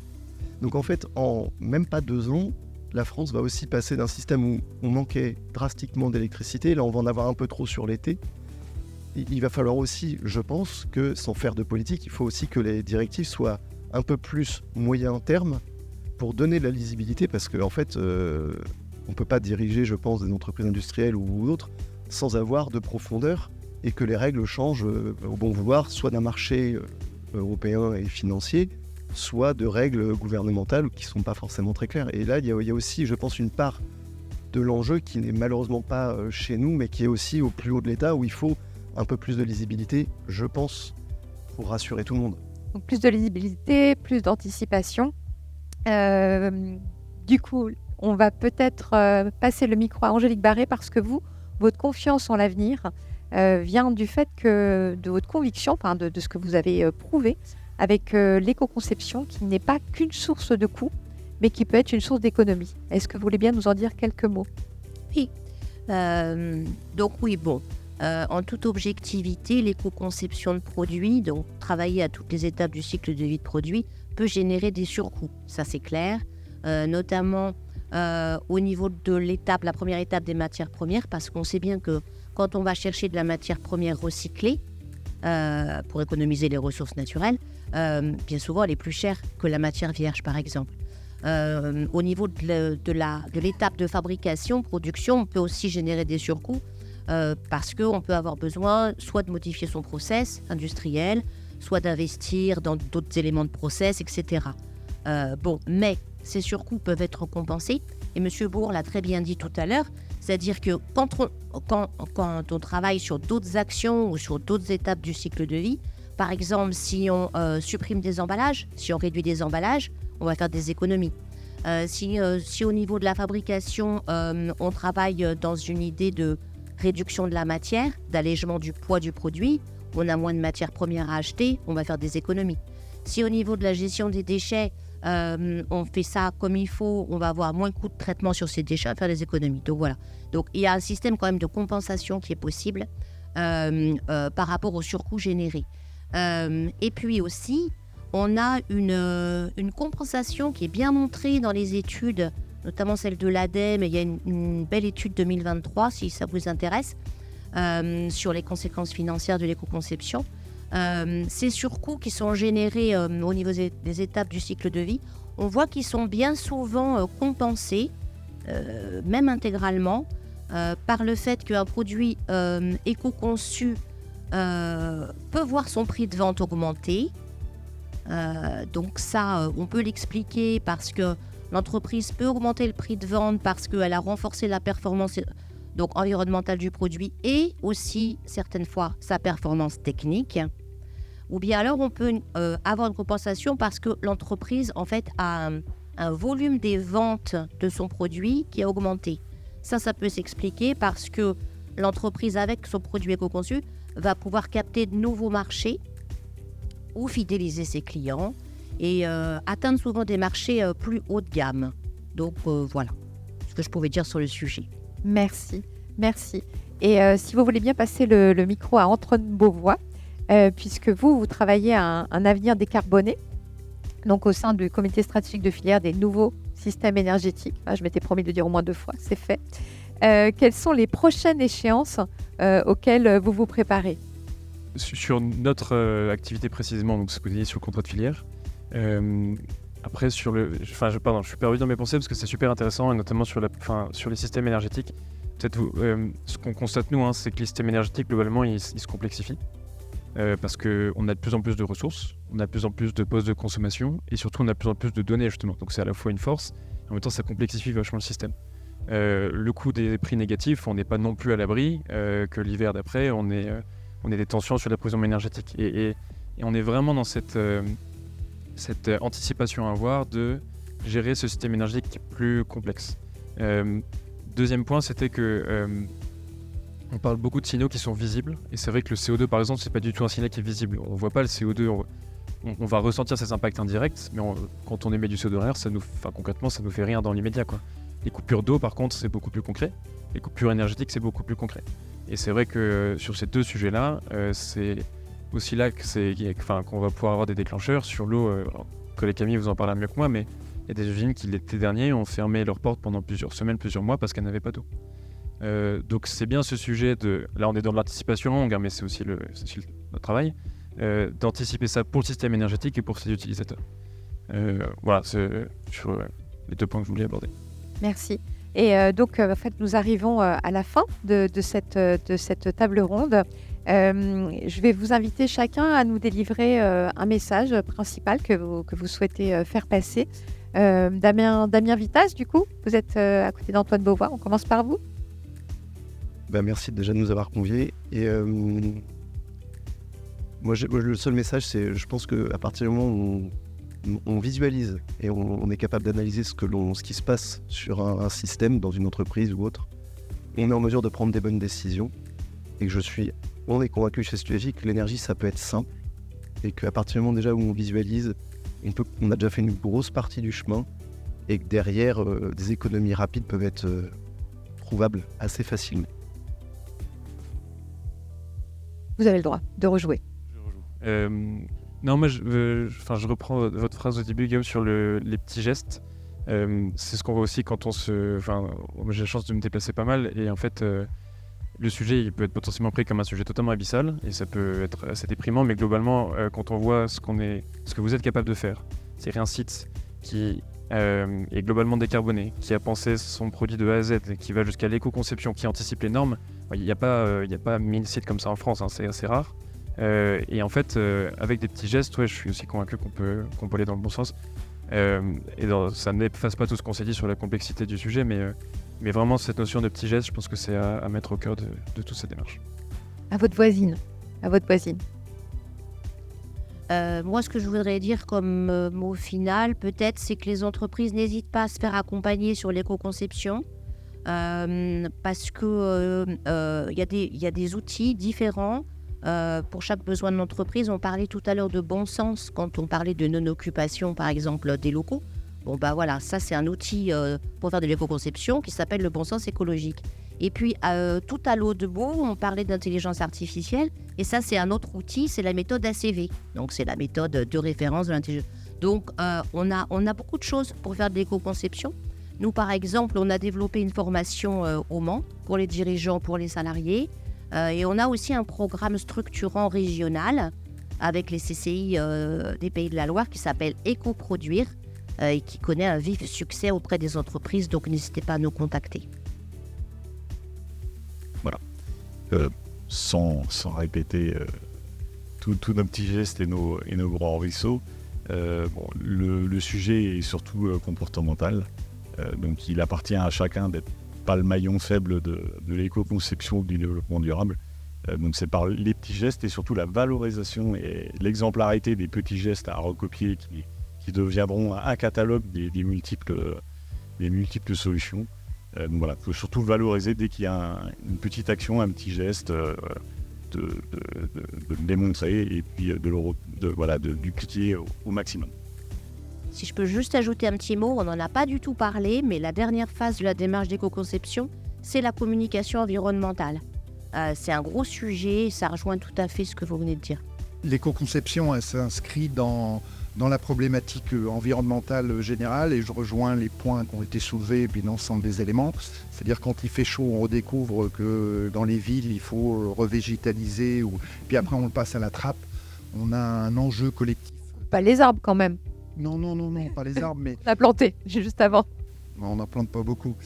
Donc en fait, en même pas 2 ans, la France va aussi passer d'un système où on manquait drastiquement d'électricité, là on va en avoir un peu trop sur l'été. Il va falloir aussi, je pense, que sans faire de politique, il faut aussi que les directives soient un peu plus moyen terme pour donner de la lisibilité, parce qu'en fait, on ne peut pas diriger, je pense, des entreprises industrielles ou d'autres sans avoir de profondeur, et que les règles changent au bon vouloir, soit d'un marché européen et financier, soit de règles gouvernementales qui ne sont pas forcément très claires. Et là, il y a aussi, je pense, une part de l'enjeu qui n'est malheureusement pas chez nous, mais qui est aussi au plus haut de l'État, où il faut un peu plus de lisibilité, je pense, pour rassurer tout le monde. Donc plus de lisibilité, plus d'anticipation. Du coup, on va peut-être passer le micro à Angélique Barré, parce que votre confiance en l'avenir vient du fait que de votre conviction, enfin de ce que vous avez prouvé, avec l'éco-conception, qui n'est pas qu'une source de coût, mais qui peut être une source d'économie. Est-ce que vous voulez bien nous en dire quelques mots ? Oui. En toute objectivité, l'éco-conception de produits, donc travailler à toutes les étapes du cycle de vie de produit, peut générer des surcoûts. Ça, c'est clair. Notamment au niveau de la première étape des matières premières, parce qu'on sait bien que quand on va chercher de la matière première recyclée, pour économiser les ressources naturelles, bien souvent elle est plus chère que la matière vierge par exemple. Au niveau de l'étape de fabrication, production, on peut aussi générer des surcoûts parce qu'on peut avoir besoin soit de modifier son process industriel, soit d'investir dans d'autres éléments de process, etc. Mais ces surcoûts peuvent être compensés, et M. Bourg l'a très bien dit tout à l'heure, c'est-à-dire que quand on travaille sur d'autres actions ou sur d'autres étapes du cycle de vie, par exemple, si on supprime des emballages, si on réduit des emballages, on va faire des économies. Si au niveau de la fabrication, on travaille dans une idée de réduction de la matière, d'allègement du poids du produit, on a moins de matières premières à acheter, on va faire des économies. Si au niveau de la gestion des déchets, on fait ça comme il faut, on va avoir moins de coûts de traitement sur ces déchets, à faire des économies. Donc voilà. Donc il y a un système quand même de compensation qui est possible par rapport aux surcoûts générés. Et puis aussi, on a une compensation qui est bien montrée dans les études, notamment celle de l'ADEME. Il y a une belle étude 2023, si ça vous intéresse, sur les conséquences financières de l'éco-conception. Ces surcoûts qui sont générés au niveau des étapes du cycle de vie, on voit qu'ils sont bien souvent compensés, même intégralement, par le fait qu'un produit éco-conçu peut voir son prix de vente augmenter. Donc ça, on peut l'expliquer parce que l'entreprise peut augmenter le prix de vente parce qu'elle a renforcé la performance donc environnementale du produit et aussi, certaines fois, sa performance technique. Ou bien alors, on peut avoir une compensation parce que l'entreprise, en fait, a un volume des ventes de son produit qui a augmenté. Ça peut s'expliquer parce que l'entreprise, avec son produit éco-conçu, va pouvoir capter de nouveaux marchés ou fidéliser ses clients et atteindre souvent des marchés plus haut de gamme. Donc voilà, ce que je pouvais dire sur le sujet. Merci. Et si vous voulez bien passer le micro à Antoine Beauvois, puisque vous travaillez à un avenir décarboné, donc au sein du comité stratégique de filière des nouveaux systèmes énergétiques. Je m'étais promis de dire au moins 2 fois, c'est fait. Quelles sont les prochaines échéances auxquelles vous vous préparez ? Sur notre activité précisément, donc ce que vous disiez sur le contrat de filière. Après, je suis perdu dans mes pensées parce que c'est super intéressant, et notamment sur les systèmes énergétiques. Peut-être ce qu'on constate nous, c'est que les systèmes énergétiques globalement ils se complexifient parce qu'on a de plus en plus de ressources, on a de plus en plus de postes de consommation et surtout on a de plus en plus de données justement. Donc c'est à la fois une force et en même temps ça complexifie vachement le système. Le coût des prix négatifs, on n'est pas non plus à l'abri que l'hiver d'après on ait des tensions sur l'approvisionnement énergétique et on est vraiment dans cette anticipation à avoir de gérer ce système énergétique qui est plus complexe. Deuxième point, c'était que on parle beaucoup de signaux qui sont visibles, et c'est vrai que le CO2 par exemple, c'est pas du tout un signal qui est visible. On voit pas le CO2, on va ressentir ses impacts indirects, mais quand on émet du CO2 derrière, concrètement, ça nous fait rien dans l'immédiat, quoi. Les coupures d'eau, par contre, c'est beaucoup plus concret. Les coupures énergétiques, c'est beaucoup plus concret. Et c'est vrai que sur ces 2 sujets-là, c'est aussi là qu'on va pouvoir avoir des déclencheurs sur l'eau. Collègue Camille vous en parlera mieux que moi, mais il y a des usines qui l'été dernier ont fermé leurs portes pendant plusieurs semaines, plusieurs mois parce qu'elles n'avaient pas d'eau. Donc c'est bien ce sujet là on est dans l'anticipation longue, mais c'est aussi notre travail, d'anticiper ça pour le système énergétique et pour ses utilisateurs. Voilà, c'est sur les 2 points que je voulais aborder. Merci. Et donc en fait nous arrivons à la fin de cette table ronde. Je vais vous inviter chacun à nous délivrer un message principal que vous souhaitez faire passer. Damien Vitaz, du coup, vous êtes à côté d'Antoine Beauvois. On commence par vous. Merci déjà de nous avoir conviés. Et moi, le seul message, c'est je pense qu'à partir du moment où on visualise et on est capable d'analyser ce qui se passe sur un système dans une entreprise ou autre, on est en mesure de prendre des bonnes décisions. Et que on est convaincu chez Studefi que l'énergie, ça peut être simple. Et qu'à partir du moment déjà où on visualise, on a déjà fait une grosse partie du chemin. Et que derrière, des économies rapides peuvent être trouvables assez facilement. Vous avez le droit de rejouer. Non, moi, je reprends votre phrase au début, Guillaume, sur les petits gestes. C'est ce qu'on voit aussi quand moi, j'ai la chance de me déplacer pas mal. Et en fait, le sujet, il peut être potentiellement pris comme un sujet totalement abyssal. Et ça peut être assez déprimant. Mais globalement, quand on voit ce que vous êtes capable de faire, c'est un site qui est globalement décarboné, qui a pensé son produit de A à Z, qui va jusqu'à l'éco-conception, qui anticipe les normes. Il n'y a pas 1000 sites comme ça en France, c'est assez rare. Et en fait, avec des petits gestes, je suis aussi convaincu qu'on peut aller dans le bon sens. Ça n'efface pas tout ce qu'on s'est dit sur la complexité du sujet, mais vraiment cette notion de petits gestes, je pense que c'est à mettre au cœur de toute cette démarche. À votre voisine. Moi, ce que je voudrais dire comme mot final, peut-être, c'est que les entreprises n'hésitent pas à se faire accompagner sur l'éco-conception. Parce que y a des outils différents pour chaque besoin de l'entreprise. On parlait tout à l'heure de bon sens quand on parlait de non-occupation, par exemple, des locaux. Bon, voilà, ça c'est un outil pour faire de l'éco-conception qui s'appelle le bon sens écologique. Et puis, tout à l'autre bout, on parlait d'intelligence artificielle. Et ça, c'est un autre outil, c'est la méthode ACV. Donc, c'est la méthode de référence de l'intelligence. Donc, on a beaucoup de choses pour faire de l'éco-conception. Nous, par exemple, on a développé une formation au Mans pour les dirigeants, pour les salariés. Et on a aussi un programme structurant régional avec les CCI des Pays de la Loire qui s'appelle Éco-Produire et qui connaît un vif succès auprès des entreprises. Donc, n'hésitez pas à nous contacter. Voilà. Sans répéter tous nos petits gestes et nos grands ruisseaux, le sujet est surtout comportemental. Donc il appartient à chacun d'être pas le maillon faible de l'éco-conception du développement durable. Donc c'est par les petits gestes et surtout la valorisation et l'exemplarité des petits gestes à recopier qui deviendront un catalogue des multiples solutions. Donc voilà, il faut surtout valoriser dès qu'il y a une petite action, un petit geste, de le démontrer et puis de dupliquer au maximum. Si je peux juste ajouter un petit mot, on n'en a pas du tout parlé, mais la dernière phase de la démarche d'éco-conception, c'est la communication environnementale. C'est un gros sujet, ça rejoint tout à fait ce que vous venez de dire. L'éco-conception, elle s'inscrit dans la problématique environnementale générale et je rejoins les points qui ont été soulevés et puis l'ensemble des éléments. C'est-à-dire quand il fait chaud, on redécouvre que dans les villes, il faut revégétaliser, puis après on le passe à la trappe. On a un enjeu collectif. Pas les arbres quand même. Non, pas les arbres, mais On a planté, juste avant. on n'en plante pas beaucoup.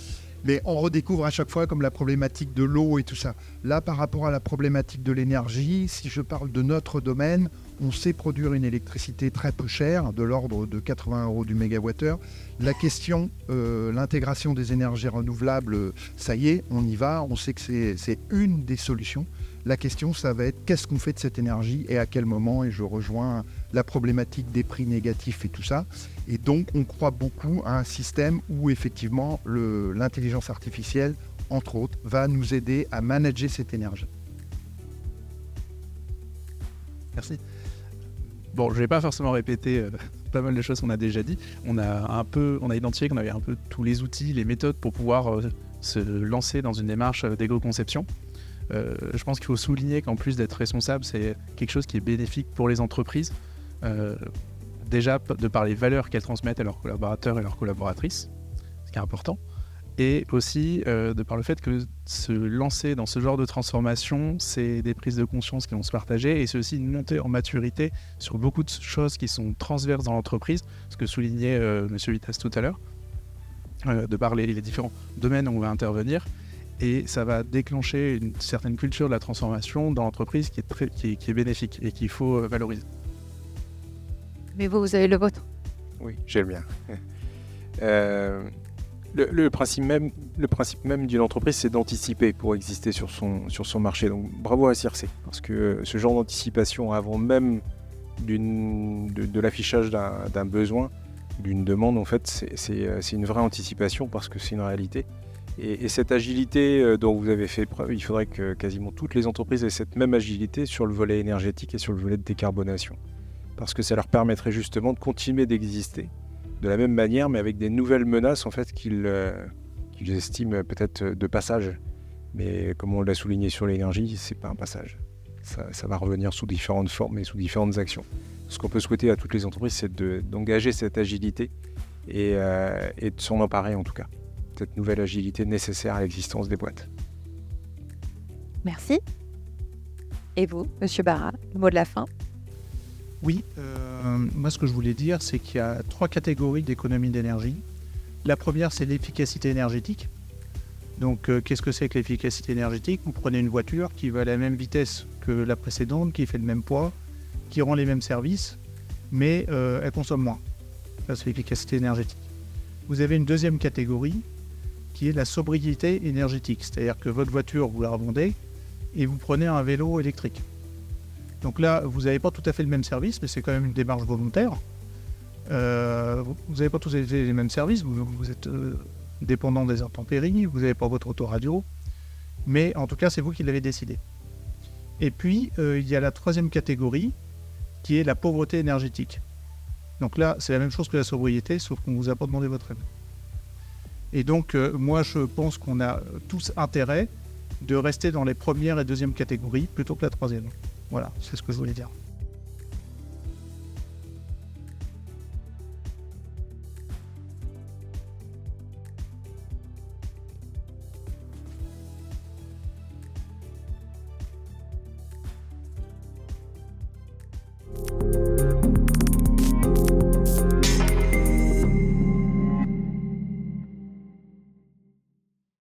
Mais on redécouvre à chaque fois comme la problématique de l'eau et tout ça. Là, par rapport à la problématique de l'énergie, si je parle de notre domaine, on sait produire une électricité très peu chère, de l'ordre de 80 € du mégawattheure. La question, l'intégration des énergies renouvelables, ça y est, on y va, on sait que c'est une des solutions. La question, ça va être qu'est-ce qu'on fait de cette énergie et à quel moment, et je rejoins la problématique des prix négatifs et tout ça. Et donc, on croit beaucoup à un système où effectivement l'intelligence artificielle, entre autres, va nous aider à manager cette énergie. Merci. Bon, je ne vais pas forcément répéter pas mal de choses qu'on a déjà dit. On a identifié qu'on avait un peu tous les outils, les méthodes pour pouvoir se lancer dans une démarche d'éco-conception. Je pense qu'il faut souligner qu'en plus d'être responsable, c'est quelque chose qui est bénéfique pour les entreprises. Déjà, de par les valeurs qu'elles transmettent à leurs collaborateurs et leurs collaboratrices, ce qui est important. Et aussi de par le fait que se lancer dans ce genre de transformation, c'est des prises de conscience qui vont se partager et c'est aussi une montée en maturité sur beaucoup de choses qui sont transverses dans l'entreprise, ce que soulignait M. Vitesse tout à l'heure, de par les différents domaines où on va intervenir. Et ça va déclencher une certaine culture de la transformation dans l'entreprise qui est bénéfique et qu'il faut valoriser. Mais vous avez le vôtre. Oui, j'ai le mien. Le principe même d'une entreprise, c'est d'anticiper pour exister sur son marché. Donc bravo à CIRC, parce que ce genre d'anticipation avant même de l'affichage d'un besoin, d'une demande, en fait, c'est une vraie anticipation parce que c'est une réalité. Et cette agilité dont vous avez fait preuve, il faudrait que quasiment toutes les entreprises aient cette même agilité sur le volet énergétique et sur le volet de décarbonation. Parce que ça leur permettrait justement de continuer d'exister de la même manière, mais avec des nouvelles menaces en fait qu'ils estiment peut-être de passage. Mais comme on l'a souligné sur l'énergie, c'est pas un passage. Ça va revenir sous différentes formes et sous différentes actions. Ce qu'on peut souhaiter à toutes les entreprises, c'est d'engager cette agilité et de s'en emparer en tout cas. Cette nouvelle agilité nécessaire à l'existence des boîtes. Merci. Et vous, Monsieur Barra, le mot de la fin? Oui, moi ce que je voulais dire, c'est qu'il y a 3 catégories d'économie d'énergie. La première, c'est l'efficacité énergétique. Donc qu'est-ce que c'est que l'efficacité énergétique? Vous prenez une voiture qui va à la même vitesse que la précédente, qui fait le même poids, qui rend les mêmes services, mais elle consomme moins. Ça, c'est l'efficacité énergétique. Vous avez une deuxième catégorie qui est la sobriété énergétique. C'est-à-dire que votre voiture, vous la revendez et vous prenez un vélo électrique. Donc là, vous n'avez pas tout à fait le même service, mais c'est quand même une démarche volontaire. Vous n'avez pas tous les mêmes services, vous êtes dépendant des intempéries, vous n'avez pas votre autoradio, mais en tout cas, c'est vous qui l'avez décidé. Et puis, il y a la troisième catégorie, qui est la pauvreté énergétique. Donc là, c'est la même chose que la sobriété, sauf qu'on ne vous a pas demandé votre aide. Et donc, moi, je pense qu'on a tous intérêt de rester dans les premières et deuxièmes catégories, plutôt que la troisième. Voilà, c'est ce que je voulais dire.